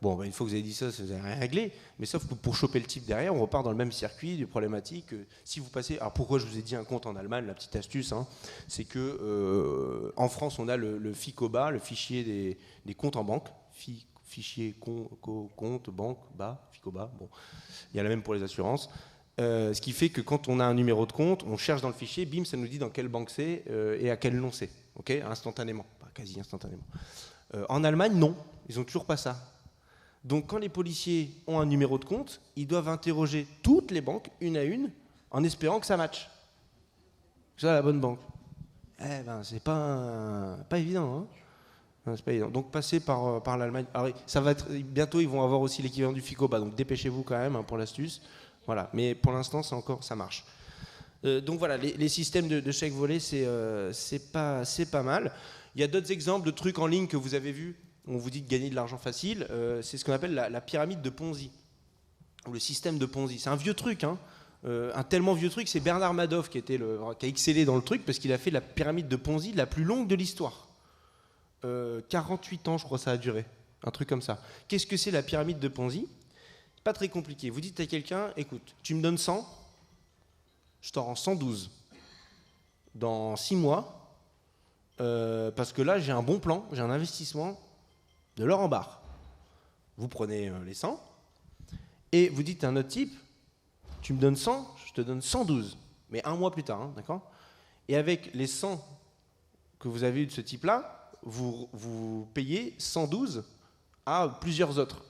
Bon, une fois que vous avez dit ça, vous n'avez rien réglé. Mais sauf que pour choper le type derrière, on repart dans le même circuit de problématiques. Si vous passez. Alors pourquoi je vous ai dit un compte en Allemagne, la petite astuce, hein, c'est que en France, on a le FICOBA, le fichier des comptes en banque. Fichier compte, banque, bas, FICOBA. Bon, il y a la même pour les assurances. Ce qui fait que quand on a un numéro de compte, on cherche dans le fichier, bim, ça nous dit dans quelle banque c'est et à quel nom c'est. Ok, instantanément, pas quasi instantanément. En Allemagne, non, ils n'ont toujours pas ça. Donc quand les policiers ont un numéro de compte, ils doivent interroger toutes les banques, une à une, en espérant que ça matche. C'est ça la bonne banque. C'est pas évident, hein. Non, c'est pas évident. Donc passer par l'Allemagne. Alors, ça va être bientôt, ils vont avoir aussi l'équivalent du FICOBA. Donc dépêchez-vous quand même, hein, pour l'astuce. Voilà. Mais pour l'instant, ça marche. Donc voilà, les systèmes de chèques volés, c'est pas mal. Il y a d'autres exemples de trucs en ligne que vous avez vus. On vous dit de gagner de l'argent facile. C'est ce qu'on appelle la pyramide de Ponzi ou le système de Ponzi. C'est un vieux truc, hein. Un tellement vieux truc, c'est Bernard Madoff qui a excellé dans le truc parce qu'il a fait la pyramide de Ponzi la plus longue de l'histoire. 48 ans, je crois, ça a duré. Un truc comme ça. Qu'est-ce que c'est la pyramide de Ponzi ? Pas très compliqué. Vous dites à quelqu'un, écoute, tu me donnes 100, je t'en rends 112 dans 6 mois, parce que là, j'ai un bon plan, j'ai un investissement de l'or en barre. Vous prenez les 100, et vous dites à un autre type, tu me donnes 100, je te donne 112, mais un mois plus tard, hein, d'accord ? Et avec les 100 que vous avez eu de ce type-là, vous payez 112 à plusieurs autres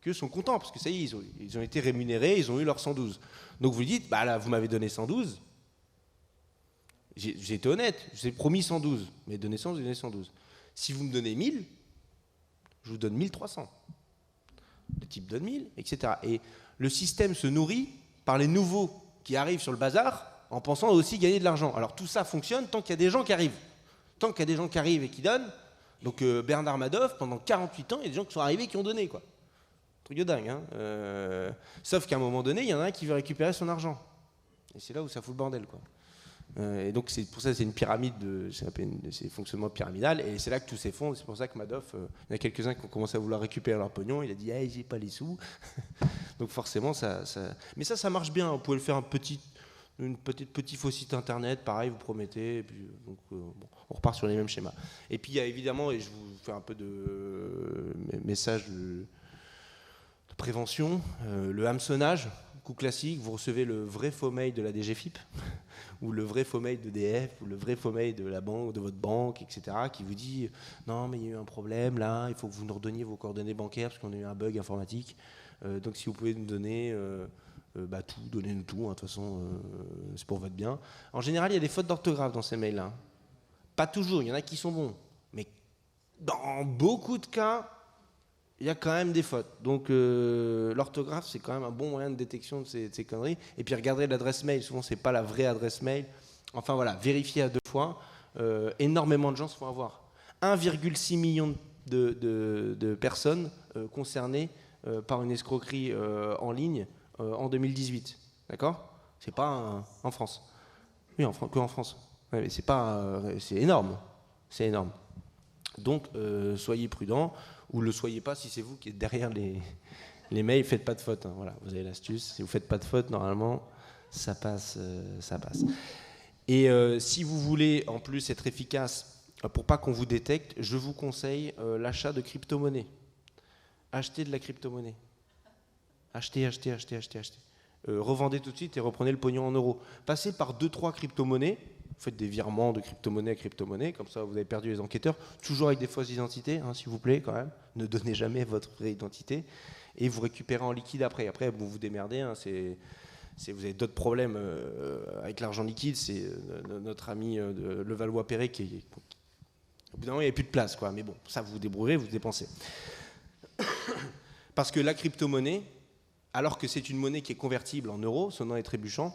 qui sont contents parce que ça y est, ils ont été rémunérés, ils ont eu leur 112. Donc vous lui dites, là vous m'avez donné 112, j'ai été honnête, je vous ai promis 112, mais donné 100, vous avez donné 112. Si vous me donnez 1000, je vous donne 1300. Le type donne 1000, etc. Et le système se nourrit par les nouveaux qui arrivent sur le bazar en pensant aussi gagner de l'argent. Alors tout ça fonctionne tant qu'il y a des gens qui arrivent. Tant qu'il y a des gens qui arrivent et qui donnent, donc Bernard Madoff, pendant 48 ans, il y a des gens qui sont arrivés et qui ont donné, quoi. Truc de dingue, hein. Sauf qu'à un moment donné, il y en a un qui veut récupérer son argent. Et c'est là où ça fout le bordel, quoi. Et donc c'est pour ça que c'est une pyramide, c'est un fonctionnement pyramidal, et c'est là que tout s'effondre. C'est pour ça que Madoff, il y a quelques-uns qui ont commencé à vouloir récupérer leur pognon, il a dit j'ai pas les sous. Donc forcément, mais ça marche bien. Vous pouvez le faire un petit faux site internet, pareil, vous promettez, et puis, donc, on repart sur les mêmes schémas. Et puis il y a évidemment, et je vous fais un peu de message de prévention, le hameçonnage, coup classique, vous recevez le vrai faux mail de la DGFiP, ou le vrai faux mail d'EDF, ou le vrai faux mail de la banque, de votre banque, etc., qui vous dit non mais il y a eu un problème là, il faut que vous nous redonniez vos coordonnées bancaires parce qu'on a eu un bug informatique, donc si vous pouvez nous donner tout, donnez-nous tout, hein, de toute façon c'est pour votre bien. En général il y a des fautes d'orthographe dans ces mails-là. Pas toujours, il y en a qui sont bons, mais dans beaucoup de cas il y a quand même des fautes. Donc l'orthographe, c'est quand même un bon moyen de détection de ces conneries. Et puis regardez l'adresse mail, souvent c'est pas la vraie adresse mail. Enfin voilà, vérifiez à 2 fois. Énormément de gens se font avoir. 1,6 million de personnes concernées par une escroquerie en ligne en 2018. D'accord ? C'est pas en France. Oui, que en France. Ouais, mais c'est énorme. C'est énorme. Donc, soyez prudents, ou le soyez pas si c'est vous qui êtes derrière les mails. Faites pas de faute. Hein, voilà, vous avez l'astuce. Si vous faites pas de faute, normalement, ça passe. Et si vous voulez en plus être efficace pour pas qu'on vous détecte, je vous conseille l'achat de crypto-monnaies. Achetez de la crypto-monnaie. Achetez. Revendez tout de suite et reprenez le pognon en euros. Passez par 2-3 crypto-monnaies. Faites des virements de crypto-monnaie à crypto-monnaie, comme ça vous avez perdu les enquêteurs. Toujours avec des fausses identités, hein, s'il vous plaît, quand même. Ne donnez jamais votre vraie identité. Et vous récupérez en liquide après. Après, vous vous démerdez. Hein, vous avez d'autres problèmes avec l'argent liquide. C'est notre ami de Levallois-Perret qui au bout d'un moment, il n'y avait plus de place, quoi. Mais bon, ça, vous vous débrouillez, vous dépensez. Parce que la crypto-monnaie, alors que c'est une monnaie qui est convertible en euros, sonnant et trébuchant,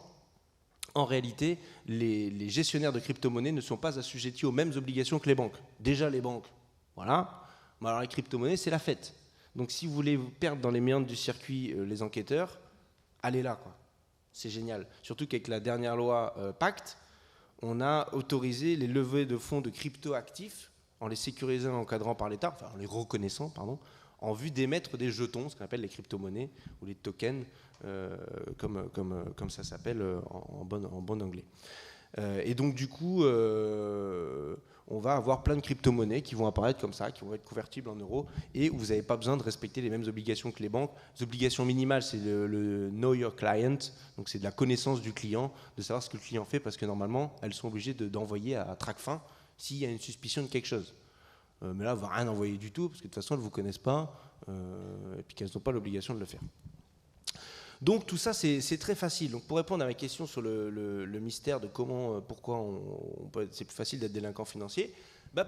en réalité, les gestionnaires de crypto-monnaies ne sont pas assujettis aux mêmes obligations que les banques. Déjà, les banques, voilà. Mais alors, les crypto-monnaies, c'est la fête. Donc, si vous voulez vous perdre dans les méandres du circuit, les enquêteurs, allez là, quoi. C'est génial. Surtout qu'avec la dernière loi Pacte, on a autorisé les levées de fonds de crypto-actifs en les sécurisant et encadrant par l'État, enfin en les reconnaissant, pardon, en vue d'émettre des jetons, ce qu'on appelle les crypto-monnaies ou les tokens, comme ça s'appelle en bon anglais. Et donc du coup, on va avoir plein de crypto-monnaies qui vont apparaître comme ça, qui vont être convertibles en euros, et où vous n'avez pas besoin de respecter les mêmes obligations que les banques. Les obligations minimales, c'est le Know Your Client, donc c'est de la connaissance du client, de savoir ce que le client fait, parce que normalement, elles sont obligées d'envoyer à Tracfin s'il y a une suspicion de quelque chose. Mais là, elles ne vont rien envoyer du tout, parce que de toute façon, elles ne vous connaissent pas, et puis qu'elles n'ont pas l'obligation de le faire. Donc tout ça, c'est très facile. Donc, pour répondre à ma question sur le mystère de pourquoi c'est plus facile d'être délinquant financier,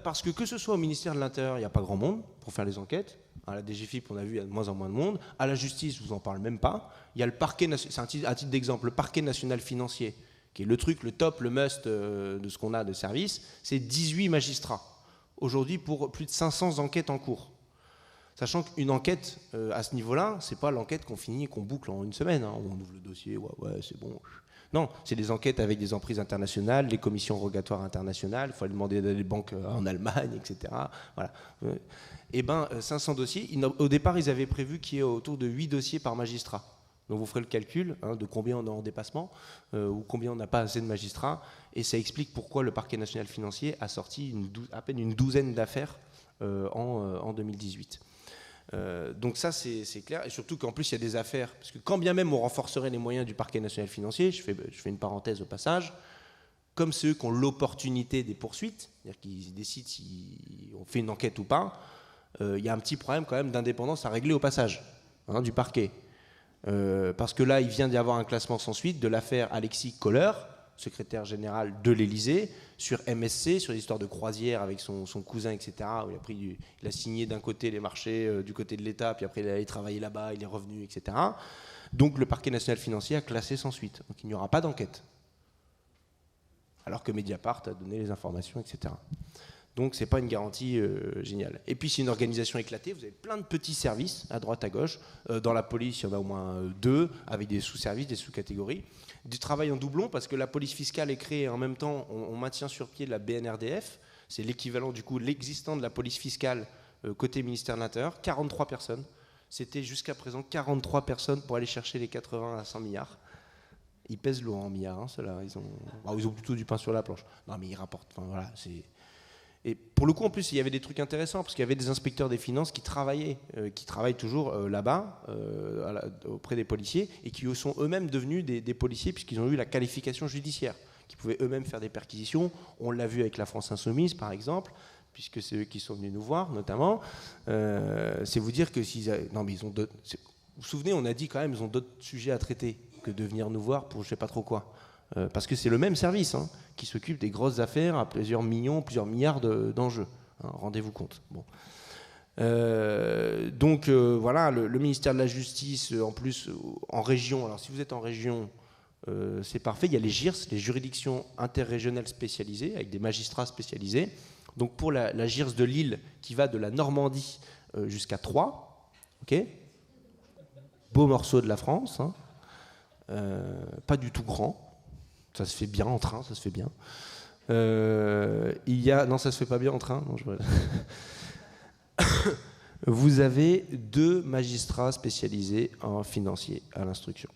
parce que ce soit au ministère de l'Intérieur, il n'y a pas grand monde pour faire les enquêtes. À la DGFiP, on a vu, il y a de moins en moins de monde. À la justice, je ne vous en parle même pas. Il y a le parquet, c'est à titre d'exemple, le parquet national financier, qui est le truc, le top, le must de ce qu'on a de service, c'est 18 magistrats. Aujourd'hui, pour plus de 500 enquêtes en cours. Sachant qu'une enquête à ce niveau-là, c'est pas l'enquête qu'on finit et qu'on boucle en une semaine. Hein. On ouvre le dossier, ouais, c'est bon. Non, c'est des enquêtes avec des emprises internationales, les commissions rogatoires internationales, il faut aller demander des banques en Allemagne, etc. Voilà. 500 dossiers. Au départ, ils avaient prévu qu'il y ait autour de 8 dossiers par magistrat. Donc vous ferez le calcul de combien on a en dépassement ou combien on n'a pas assez de magistrats. Et ça explique pourquoi le parquet national financier a sorti à peine une douzaine d'affaires en 2018. Donc ça c'est clair, et surtout qu'en plus il y a des affaires, parce que quand bien même on renforcerait les moyens du parquet national financier, je fais une parenthèse au passage, comme ceux qui ont l'opportunité des poursuites, c'est-à-dire qu'ils décident si on fait une enquête ou pas, il y a un petit problème quand même d'indépendance à régler au passage du parquet. Parce que là il vient d'y avoir un classement sans suite de l'affaire Alexis Kohler, secrétaire général de l'Élysée, sur MSC, sur l'histoire de croisière avec son cousin, etc. Où il a signé d'un côté les marchés du côté de l'État, puis après il est allé travailler là-bas, il est revenu, etc. Donc le parquet national financier a classé sans suite. Donc il n'y aura pas d'enquête. Alors que Mediapart a donné les informations, etc. Donc c'est pas une garantie géniale. Et puis c'est une organisation éclatée, vous avez plein de petits services à droite à gauche. Dans la police, il y en a au moins 2, avec des sous-services, des sous-catégories. Du travail en doublon, parce que la police fiscale est créée et en même temps on maintient sur pied la BNRDF. C'est l'équivalent du coup l'existant de la police fiscale côté ministère de l'Intérieur. 43 personnes. C'était jusqu'à présent 43 personnes pour aller chercher les 80 à 100 milliards. Ils pèsent lourd en milliards, ceux-là. Ils ont plutôt du pain sur la planche. Non mais ils rapportent. Enfin, voilà, c'est... Et pour le coup, en plus, il y avait des trucs intéressants, parce qu'il y avait des inspecteurs des finances qui travaillent toujours là-bas, auprès des policiers, et qui sont eux-mêmes devenus des policiers, puisqu'ils ont eu la qualification judiciaire, qui pouvaient eux-mêmes faire des perquisitions. On l'a vu avec la France Insoumise, par exemple, puisque c'est eux qui sont venus nous voir, notamment. C'est vous dire que non, mais ils ont d'autres... Vous vous souvenez, on a dit quand même, ils ont d'autres sujets à traiter que de venir nous voir pour je ne sais pas trop quoi. Parce que c'est le même service qui s'occupe des grosses affaires à plusieurs millions, plusieurs milliards d'enjeux. Rendez-vous compte. Bon. Voilà, le ministère de la Justice, en plus, en région. Alors si vous êtes en région, c'est parfait. Il y a les JIRS, les juridictions interrégionales spécialisées, avec des magistrats spécialisés. Donc pour la GIRS de Lille, qui va de la Normandie jusqu'à Troyes, ok, beau morceau de la France, hein, pas du tout grand, ça se fait bien en train, ça se fait bien. Non, ça se fait pas bien en train. Non, vous avez 2 magistrats spécialisés en financier à l'instruction.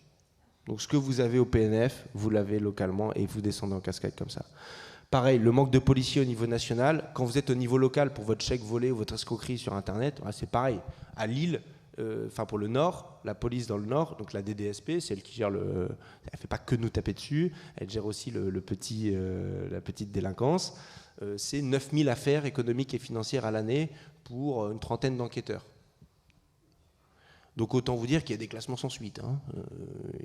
Donc ce que vous avez au PNF, vous l'avez localement et vous descendez en cascade comme ça. Pareil, le manque de policiers au niveau national, quand vous êtes au niveau local pour votre chèque volé ou votre escroquerie sur Internet, c'est pareil. À Lille, pour le Nord, la police dans le Nord, donc la DDSP, c'est elle qui gère elle ne fait pas que nous taper dessus, elle gère aussi la petite délinquance. C'est 9000 affaires économiques et financières à l'année pour une trentaine d'enquêteurs. Donc autant vous dire qu'il y a des classements sans suite. Hein.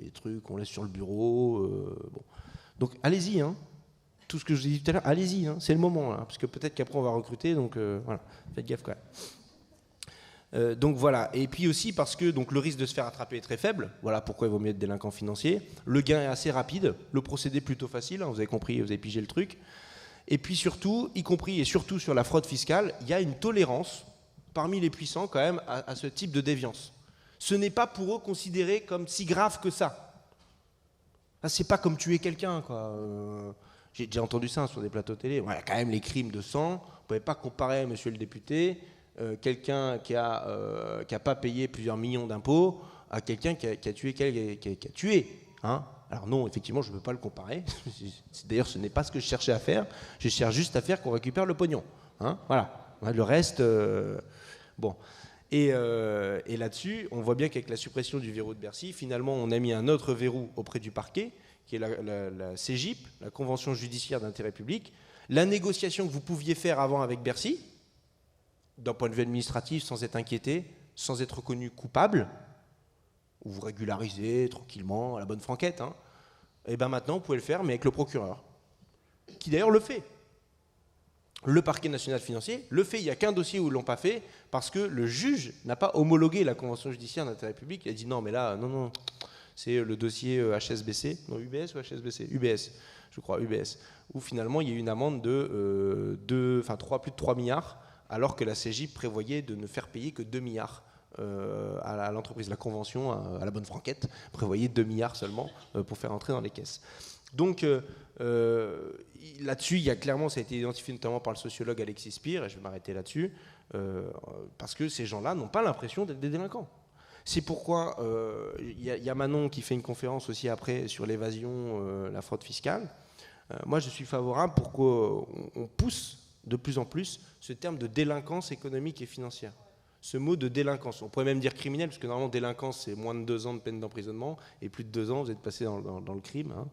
Des trucs qu'on laisse sur le bureau. Bon. Donc allez-y. Hein. Tout ce que je vous ai dit tout à l'heure, allez-y. Hein. C'est le moment. Hein, parce que peut-être qu'après on va recruter. Donc voilà, faites gaffe quand même. Donc voilà. Et puis aussi parce que donc, le risque de se faire attraper est très faible. Voilà pourquoi il vaut mieux être délinquant financier. Le gain est assez rapide. Le procédé est plutôt facile. Hein. Vous avez compris, vous avez pigé le truc. Et puis surtout, y compris et surtout sur la fraude fiscale, il y a une tolérance parmi les puissants quand même à ce type de déviance. Ce n'est pas pour eux considéré comme si grave que ça. C'est pas comme tuer quelqu'un, quoi. J'ai déjà entendu ça sur des plateaux télé. Voilà, quand même les crimes de sang. Vous ne pouvez pas comparer, monsieur le député, quelqu'un qui a pas payé plusieurs millions d'impôts à quelqu'un qui a tué. Hein. Alors non, effectivement, je ne veux pas le comparer. D'ailleurs, ce n'est pas ce que je cherchais à faire. Je cherche juste à faire qu'on récupère le pognon. Hein. Voilà. Le reste, bon. Et là-dessus, on voit bien qu'avec la suppression du verrou de Bercy, finalement, on a mis un autre verrou auprès du parquet, qui est la CJIP, la Convention judiciaire d'intérêt public. La négociation que vous pouviez faire avant avec Bercy, d'un point de vue administratif, sans être inquiété, sans être reconnu coupable, où vous régularisez tranquillement, à la bonne franquette, hein, et bien maintenant, vous pouvez le faire, mais avec le procureur, qui d'ailleurs le fait. Le parquet national financier le fait. Il n'y a qu'un dossier où ils ne l'ont pas fait parce que le juge n'a pas homologué la convention judiciaire d'intérêt public. Il a dit non, mais là, non, c'est le dossier HSBC, non UBS ou HSBC UBS, je crois, UBS, où finalement il y a eu une amende de plus de 3 milliards, alors que la CJIP prévoyait de ne faire payer que 2 milliards à l'entreprise. La convention, à la bonne franquette, prévoyait 2 milliards seulement pour faire entrer dans les caisses. Donc là-dessus, il y a clairement, ça a été identifié notamment par le sociologue Alexis Spire, et je vais m'arrêter là-dessus, parce que ces gens-là n'ont pas l'impression d'être des délinquants. C'est pourquoi il y a Manon qui fait une conférence aussi après sur l'évasion, la fraude fiscale. Moi, je suis favorable pour qu'on pousse de plus en plus ce terme de délinquance économique et financière. Ce mot de délinquance, on pourrait même dire criminel, parce que normalement délinquance c'est moins de 2 ans de peine d'emprisonnement, et plus de 2 ans vous êtes passé dans le crime. Hein.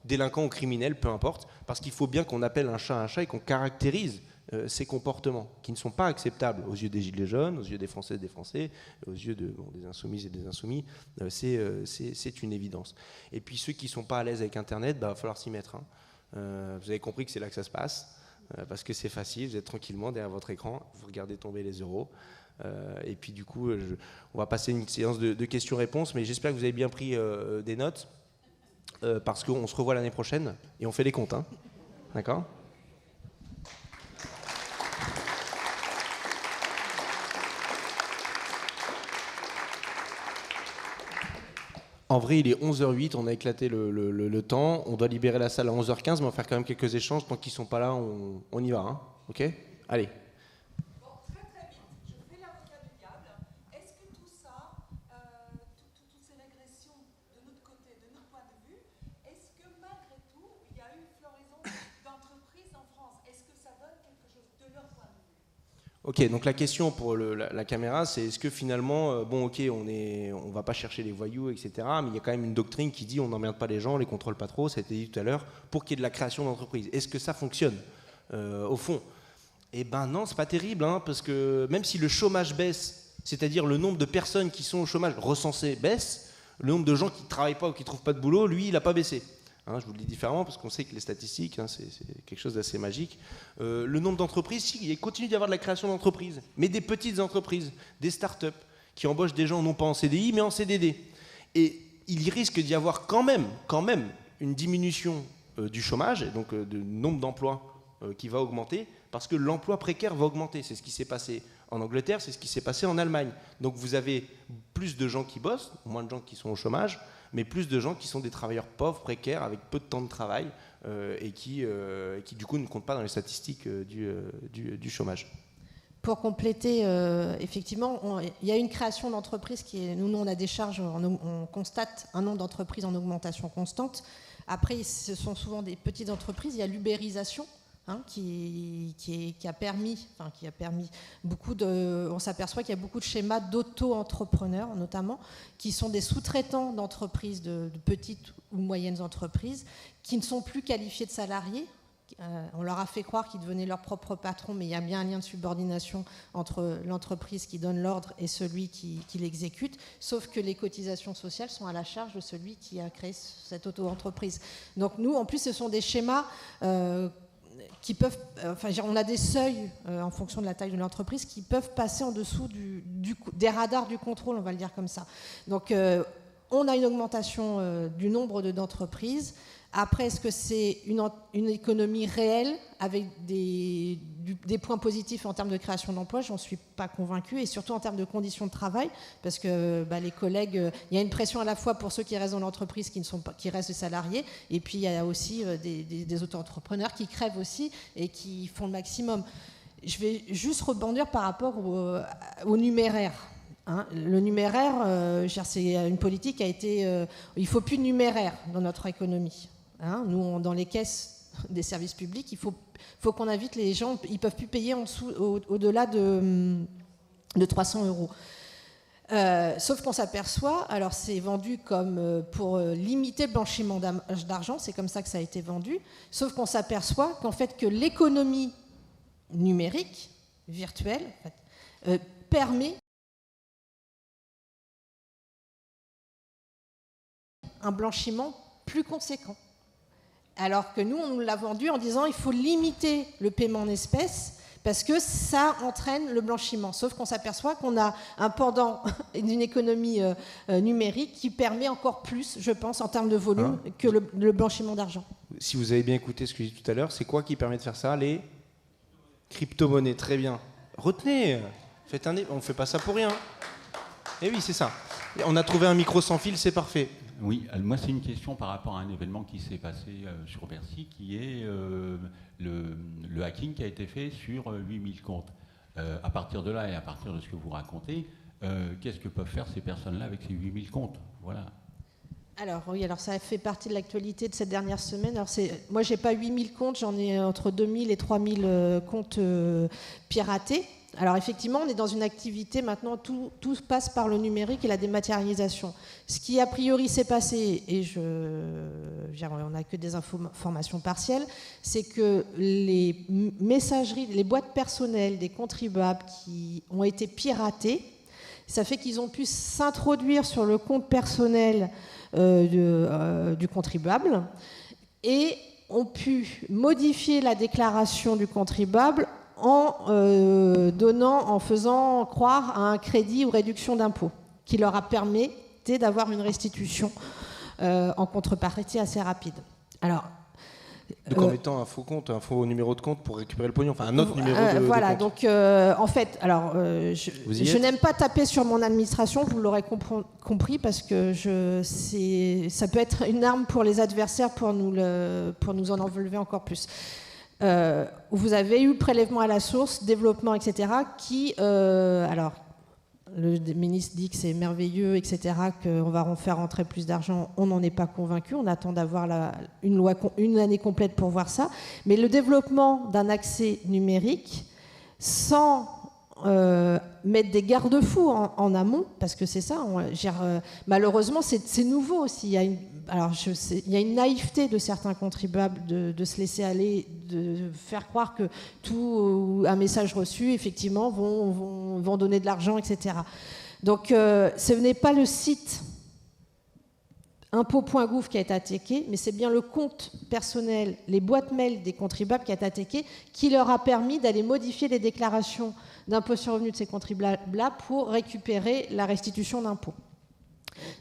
Délinquant ou criminel, peu importe, parce qu'il faut bien qu'on appelle un chat et qu'on caractérise ces comportements qui ne sont pas acceptables aux yeux des gilets jaunes, aux yeux des Français et des Français, aux yeux des insoumises et des insoumis. C'est une évidence. Et puis ceux qui ne sont pas à l'aise avec Internet, il va falloir s'y mettre. Hein. Vous avez compris que c'est là que ça se passe. Parce que c'est facile, vous êtes tranquillement derrière votre écran, vous regardez tomber les euros. Et puis du coup, on va passer une séance de questions-réponses, mais j'espère que vous avez bien pris des notes, parce qu'on se revoit l'année prochaine et on fait les comptes. Hein. D'accord ? En vrai, il est 11h08, on a éclaté le temps. On doit libérer la salle à 11h15, mais on va faire quand même quelques échanges. Tant qu'ils ne sont pas là, on y va. Hein. OK ? Allez. Bon, très vite, je fais l'avocat du diable. Est-ce que tout ça, toutes ces régressions de notre côté, de notre point de vue, est-ce que malgré tout, il y a eu une floraison d'entreprises en France ? Est-ce que ça donne quelque chose de leur point de vue ? Ok, donc la question pour la caméra, c'est est-ce que finalement, on va pas chercher les voyous, etc., mais il y a quand même une doctrine qui dit on n'emmerde pas les gens, on les contrôle pas trop, ça a été dit tout à l'heure, pour qu'il y ait de la création d'entreprises. Est-ce que ça fonctionne au fond ? Eh ben non, c'est pas terrible, hein, parce que même si le chômage baisse, c'est-à-dire le nombre de personnes qui sont au chômage recensées baisse, le nombre de gens qui ne travaillent pas ou qui ne trouvent pas de boulot, lui, il n'a pas baissé. Hein, je vous le dis différemment parce qu'on sait que les statistiques, hein, c'est quelque chose d'assez magique. Le nombre d'entreprises, si, il continue d'y avoir de la création d'entreprises, mais des petites entreprises, des start-up qui embauchent des gens non pas en CDI mais en CDD. Et il risque d'y avoir quand même une diminution du chômage, et donc du nombre d'emplois qui va augmenter, parce que l'emploi précaire va augmenter. C'est ce qui s'est passé en Angleterre, c'est ce qui s'est passé en Allemagne. Donc vous avez plus de gens qui bossent, moins de gens qui sont au chômage, mais plus de gens qui sont des travailleurs pauvres, précaires, avec peu de temps de travail, et qui du coup ne comptent pas dans les statistiques du chômage. Pour compléter, effectivement, il y a une création d'entreprises qui est... Nous, on a des charges, on constate un nombre d'entreprises en augmentation constante. Après, ce sont souvent des petites entreprises. Il y a l'ubérisation, qui a permis beaucoup de... On s'aperçoit qu'il y a beaucoup de schémas d'auto-entrepreneurs, notamment, qui sont des sous-traitants d'entreprises, de petites ou moyennes entreprises, qui ne sont plus qualifiés de salariés. On leur a fait croire qu'ils devenaient leurs propres patrons, mais il y a bien un lien de subordination entre l'entreprise qui donne l'ordre et celui qui l'exécute, sauf que les cotisations sociales sont à la charge de celui qui a créé cette auto-entreprise. Donc nous, en plus, ce sont des schémas qui peuvent... on a des seuils en fonction de la taille de l'entreprise qui peuvent passer en dessous des radars du contrôle, on va le dire comme ça. Donc on a une augmentation du nombre d'entreprises. Après, est-ce que c'est une économie réelle avec des points positifs en termes de création d'emplois? J'en suis pas convaincue, et surtout en termes de conditions de travail, parce que les collègues, il y a une pression à la fois pour ceux qui restent dans l'entreprise, qui restent salariés, et puis il y a aussi des auto-entrepreneurs qui crèvent aussi et qui font le maximum. Je vais juste rebondir par rapport au numéraire. Le numéraire, c'est une politique qui a été... il ne faut plus de numéraire dans notre économie. Nous, dans les caisses des services publics, il faut qu'on invite les gens, ils ne peuvent plus payer au-delà de 300 €. Sauf qu'on s'aperçoit, alors c'est vendu comme pour limiter le blanchiment d'argent, c'est comme ça que ça a été vendu, sauf qu'on s'aperçoit qu'en fait que l'économie numérique, virtuelle, permet un blanchiment plus conséquent. Alors que nous, on nous l'a vendu en disant il faut limiter le paiement en espèces parce que ça entraîne le blanchiment. Sauf qu'on s'aperçoit qu'on a un pendant d'une économie numérique qui permet encore plus, je pense, en termes de volume, que le blanchiment d'argent. Si vous avez bien écouté ce que j'ai dit tout à l'heure, c'est quoi qui permet de faire ça? Les crypto-monnaies, très bien. Retenez, on ne fait pas ça pour rien. Eh oui, c'est ça. On a trouvé un micro sans fil, c'est parfait. Oui, moi c'est une question par rapport à un événement qui s'est passé sur Bercy, qui est le hacking qui a été fait sur 8000 comptes. À partir de là et à partir de ce que vous racontez, qu'est-ce que peuvent faire ces personnes-là avec ces 8000 comptes? Voilà. Alors oui, ça fait partie de l'actualité de cette dernière semaine. Alors moi j'ai pas 8000 comptes, j'en ai entre 2000 et 3000 comptes piratés. Alors effectivement, on est dans une activité maintenant, tout passe par le numérique et la dématérialisation. Ce qui a priori s'est passé, et on n'a que des informations partielles, c'est que les messageries, les boîtes personnelles des contribuables qui ont été piratées, ça fait qu'ils ont pu s'introduire sur le compte personnel du contribuable et ont pu modifier la déclaration du contribuable en faisant croire à un crédit ou réduction d'impôt qui leur a permis d'avoir une restitution en contrepartie assez rapide. Alors, donc en mettant un faux compte, un faux numéro de compte pour récupérer le pognon, enfin un autre numéro de voilà, compte. Donc en fait, alors je n'aime pas taper sur mon administration, vous l'aurez compris, parce que ça peut être une arme pour les adversaires pour nous en enlever encore plus. Vous avez eu prélèvement à la source, développement, etc., qui, alors, le ministre dit que c'est merveilleux, etc., qu'on va faire rentrer plus d'argent. On n'en est pas convaincu. On attend d'avoir une année complète pour voir ça. Mais le développement d'un accès numérique, sans mettre des garde-fous en amont, parce que c'est ça, malheureusement, c'est nouveau aussi. Il y a une naïveté de certains contribuables de se laisser aller, de faire croire que tout un message reçu, effectivement, vont donner de l'argent, etc. Donc, ce n'est pas le site impôt.gouv qui a été attaqué, mais c'est bien le compte personnel, les boîtes mail des contribuables qui a été attaqué, qui leur a permis d'aller modifier les déclarations d'impôt sur le revenu de ces contribuables-là pour récupérer la restitution d'impôt.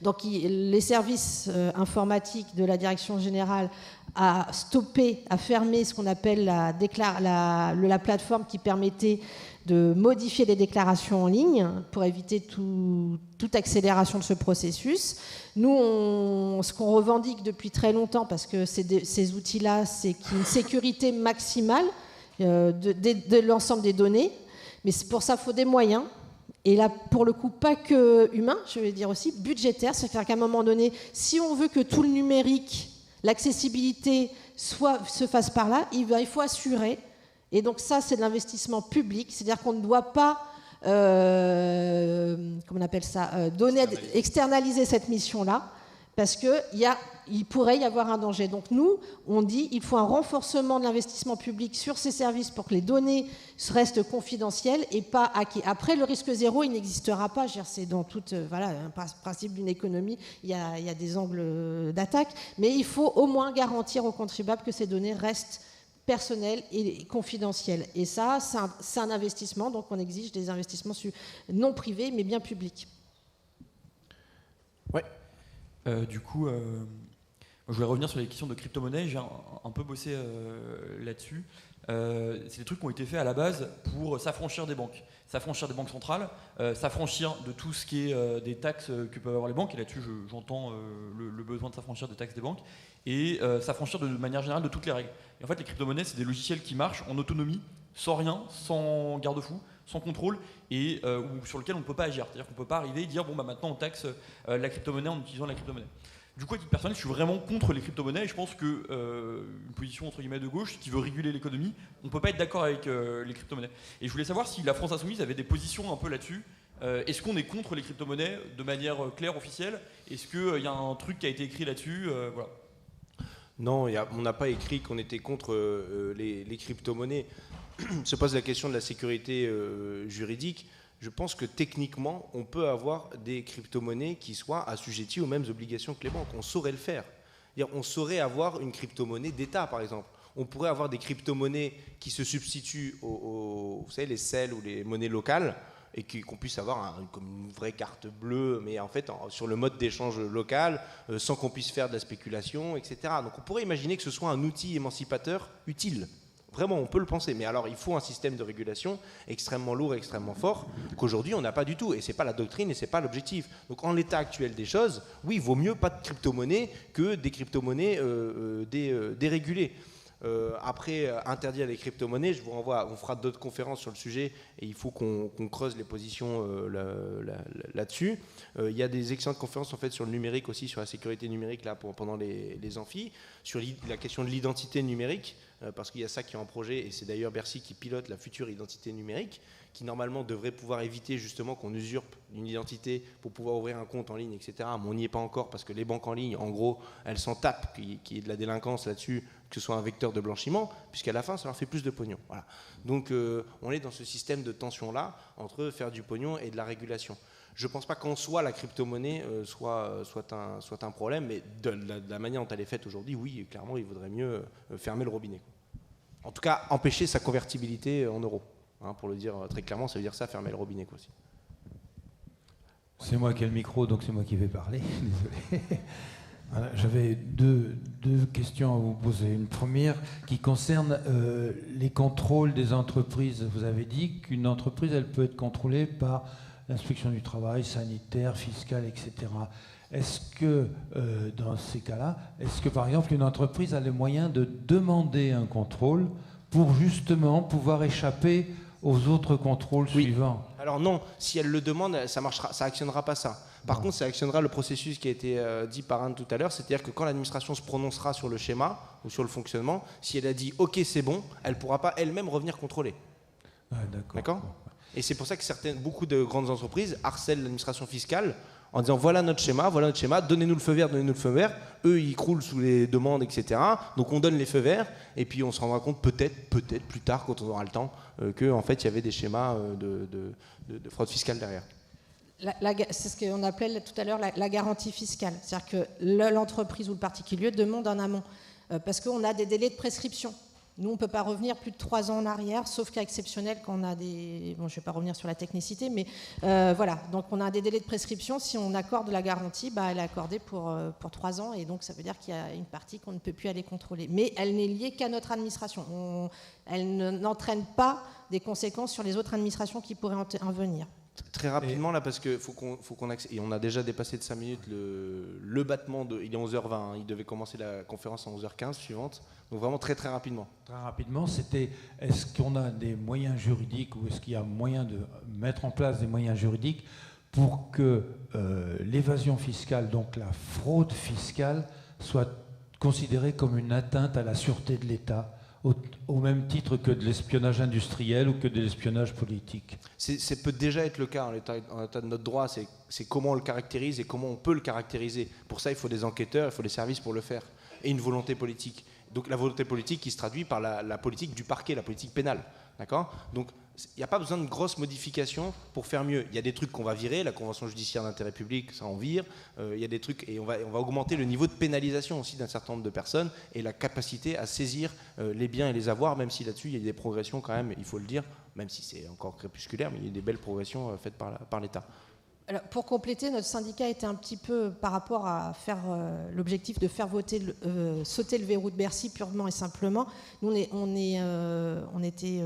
Donc les services informatiques de la Direction générale à stopper, à fermer ce qu'on appelle la plateforme qui permettait de modifier les déclarations en ligne pour éviter toute accélération de ce processus. Nous, ce qu'on revendique depuis très longtemps, parce que ces outils-là, c'est qu'il y a une sécurité maximale de l'ensemble des données, mais pour ça, il faut des moyens. Et là, pour le coup, pas que humain, je vais dire aussi budgétaire. C'est-à-dire qu'à un moment donné, si on veut que tout le numérique, l'accessibilité se fasse par là, il faut assurer. Et donc ça, c'est de l'investissement public. C'est-à-dire qu'on ne doit pas, comment on appelle ça, externaliser cette mission-là, parce qu'il pourrait y avoir un danger. Donc nous, on dit qu'il faut un renforcement de l'investissement public sur ces services pour que les données restent confidentielles et pas hackées. Après, le risque zéro, il n'existera pas. C'est dans tout un principe d'une économie, il y a des angles d'attaque, mais il faut au moins garantir aux contribuables que ces données restent personnelles et confidentielles. Et ça, c'est un investissement, donc on exige des investissements non privés, mais bien publics. Ouais. Du coup, je voulais revenir sur les questions de crypto-monnaie. J'ai un peu bossé là-dessus. C'est des trucs qui ont été faits à la base pour s'affranchir des banques centrales, s'affranchir de tout ce qui est des taxes que peuvent avoir les banques. Et là-dessus, j'entends le besoin de s'affranchir des taxes des banques et s'affranchir de manière générale de toutes les règles. Et en fait, les crypto-monnaies, c'est des logiciels qui marchent en autonomie, sans rien, sans garde-fou, sans contrôle, et sur lequel on ne peut pas agir. C'est-à-dire qu'on ne peut pas arriver et dire bon, maintenant on taxe la crypto-monnaie en utilisant la crypto-monnaie. Du coup, à titre personnel, je suis vraiment contre les crypto-monnaies et je pense qu'une position entre guillemets de gauche qui veut réguler l'économie, on ne peut pas être d'accord avec les crypto-monnaies. Et je voulais savoir si la France Insoumise avait des positions un peu là-dessus. Est-ce qu'on est contre les crypto-monnaies de manière claire, officielle? Est-ce qu'il y a un truc qui a été écrit là-dessus? Voilà. Non, on n'a pas écrit qu'on était contre les crypto-monnaies. Se pose la question de la sécurité juridique. Je pense que techniquement, on peut avoir des crypto-monnaies qui soient assujetties aux mêmes obligations que les banques. On saurait le faire. On saurait avoir une crypto-monnaie d'État, par exemple. On pourrait avoir des crypto-monnaies qui se substituent aux vous savez, les CEL ou les monnaies locales, et qu'on puisse avoir comme une vraie carte bleue, mais en fait sur le mode d'échange local, sans qu'on puisse faire de la spéculation, etc. Donc on pourrait imaginer que ce soit un outil émancipateur utile. Vraiment, on peut le penser. Mais alors, il faut un système de régulation extrêmement lourd et extrêmement fort qu'aujourd'hui, on n'a pas du tout. Et ce n'est pas la doctrine et ce n'est pas l'objectif. Donc, en l'état actuel des choses, oui, il vaut mieux pas de crypto-monnaie que des crypto-monnaies dérégulées. Après, interdire les crypto-monnaies, je vous renvoie, on fera d'autres conférences sur le sujet et il faut qu'on creuse les positions là-dessus. Il y a des excellentes conférences en fait sur le numérique aussi, sur la sécurité numérique là, pendant les amphis, sur la question de l'identité numérique, parce qu'il y a ça qui est en projet et c'est d'ailleurs Bercy qui pilote la future identité numérique, qui normalement devrait pouvoir éviter justement qu'on usurpe une identité pour pouvoir ouvrir un compte en ligne, etc. Mais on n'y est pas encore parce que les banques en ligne, en gros, elles s'en tapent qu'il y ait de la délinquance là-dessus, que ce soit un vecteur de blanchiment, puisqu'à la fin, ça leur fait plus de pognon. Voilà. Donc on est dans ce système de tension-là entre faire du pognon et de la régulation. Je ne pense pas qu'en soi, la crypto-monnaie soit un problème, mais de la manière dont elle est faite aujourd'hui, oui, clairement, il vaudrait mieux fermer le robinet. En tout cas, empêcher sa convertibilité en euros. Pour le dire très clairement, ça veut dire ça, fermer le robinet aussi. C'est moi qui ai le micro, donc c'est moi qui vais parler. Désolé. Voilà, j'avais deux questions à vous poser. Une première qui concerne les contrôles des entreprises. Vous avez dit qu'une entreprise, elle peut être contrôlée par l'inspection du travail, sanitaire, fiscale, etc. Est-ce que, dans ces cas-là, est-ce que par exemple une entreprise a les moyens de demander un contrôle pour justement pouvoir échapper aux autres contrôles suivants? Alors non, si elle le demande, ça actionnera pas ça. Par contre, ça actionnera le processus qui a été dit par Anne tout à l'heure, c'est-à-dire que quand l'administration se prononcera sur le schéma ou sur le fonctionnement, si elle a dit « ok, c'est bon », elle ne pourra pas elle-même revenir contrôler. D'accord ? Et c'est pour ça que beaucoup de grandes entreprises harcèlent l'administration fiscale en disant voilà notre schéma, donnez-nous le feu vert. Eux, ils croulent sous les demandes, etc. Donc on donne les feux verts et puis on se rendra compte peut-être plus tard, quand on aura le temps, qu'en fait il y avait des schémas de fraude fiscale derrière. C'est ce qu'on appelait tout à l'heure la garantie fiscale. C'est-à-dire que l'entreprise ou le particulier demande en amont parce qu'on a des délais de prescription. Nous, on ne peut pas revenir plus de 3 ans en arrière, sauf cas exceptionnel quand on a des... Bon, je ne vais pas revenir sur la technicité, mais voilà. Donc, on a des délais de prescription. Si on accorde la garantie, elle est accordée pour 3 ans. Et donc, ça veut dire qu'il y a une partie qu'on ne peut plus aller contrôler. Mais elle n'est liée qu'à notre administration. Elle n'entraîne pas des conséquences sur les autres administrations qui pourraient en venir. Très rapidement, là, parce qu'il faut qu'on accède. Et on a déjà dépassé de 5 minutes le battement. Il est 11h20. Hein, il devait commencer la conférence en 11h15 suivante. Donc vraiment très très rapidement. Très rapidement, c'était est-ce qu'on a des moyens juridiques ou est-ce qu'il y a moyen de mettre en place des moyens juridiques pour que l'évasion fiscale, donc la fraude fiscale, soit considérée comme une atteinte à la sûreté de l'État, au même titre que de l'espionnage industriel ou que de l'espionnage politique? Ça peut déjà être le cas en l'état de notre droit, c'est comment on le caractérise et comment on peut le caractériser. Pour ça, il faut des enquêteurs, il faut des services pour le faire, et une volonté politique. Donc la volonté politique qui se traduit par la politique du parquet, la politique pénale. D'accord ? Donc il n'y a pas besoin de grosses modifications pour faire mieux. Il y a des trucs qu'on va virer, la convention judiciaire d'intérêt public, ça on vire. Il y a des trucs, et on va augmenter le niveau de pénalisation aussi d'un certain nombre de personnes et la capacité à saisir les biens et les avoirs, même si là-dessus il y a des progressions quand même, il faut le dire, même si c'est encore crépusculaire, mais il y a des belles progressions faites par l'État. Alors, pour compléter, notre syndicat était un petit peu par rapport à faire l'objectif de faire sauter le verrou de Bercy purement et simplement. Nous, on était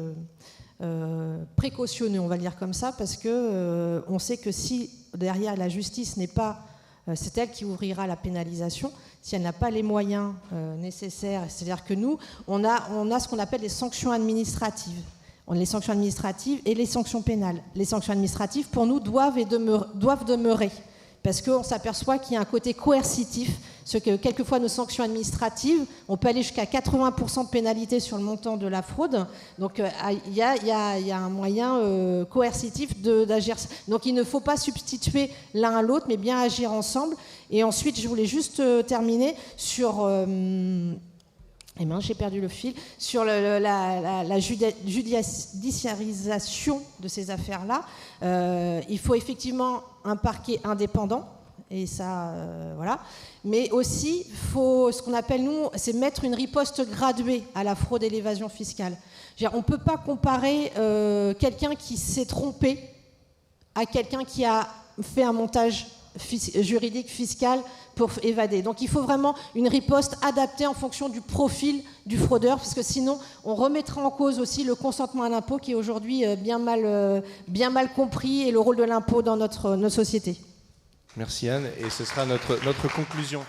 précautionneux, on va le dire comme ça, parce que on sait que si derrière la justice n'est pas, c'est elle qui ouvrira la pénalisation. Si elle n'a pas les moyens nécessaires, c'est-à-dire que nous, on a ce qu'on appelle les sanctions administratives. On a les sanctions administratives et les sanctions pénales. Les sanctions administratives, pour nous, doivent demeurer. Parce qu'on s'aperçoit qu'il y a un côté coercitif. Ce que, quelquefois, nos sanctions administratives, on peut aller jusqu'à 80% de pénalité sur le montant de la fraude. Donc, il y a un moyen coercitif d'agir. Donc, il ne faut pas substituer l'un à l'autre, mais bien agir ensemble. Et ensuite, je voulais juste terminer sur... j'ai perdu le fil sur la judiciarisation de ces affaires-là. Il faut effectivement un parquet indépendant, et ça, voilà. Mais aussi, faut, ce qu'on appelle, nous, c'est mettre une riposte graduée à la fraude et l'évasion fiscale. On ne peut pas comparer quelqu'un qui s'est trompé à quelqu'un qui a fait un montage juridique, fiscal pour évader. Donc il faut vraiment une riposte adaptée en fonction du profil du fraudeur, parce que sinon on remettra en cause aussi le consentement à l'impôt qui est aujourd'hui bien mal compris, et le rôle de l'impôt dans notre société. Merci Anne, et ce sera notre conclusion.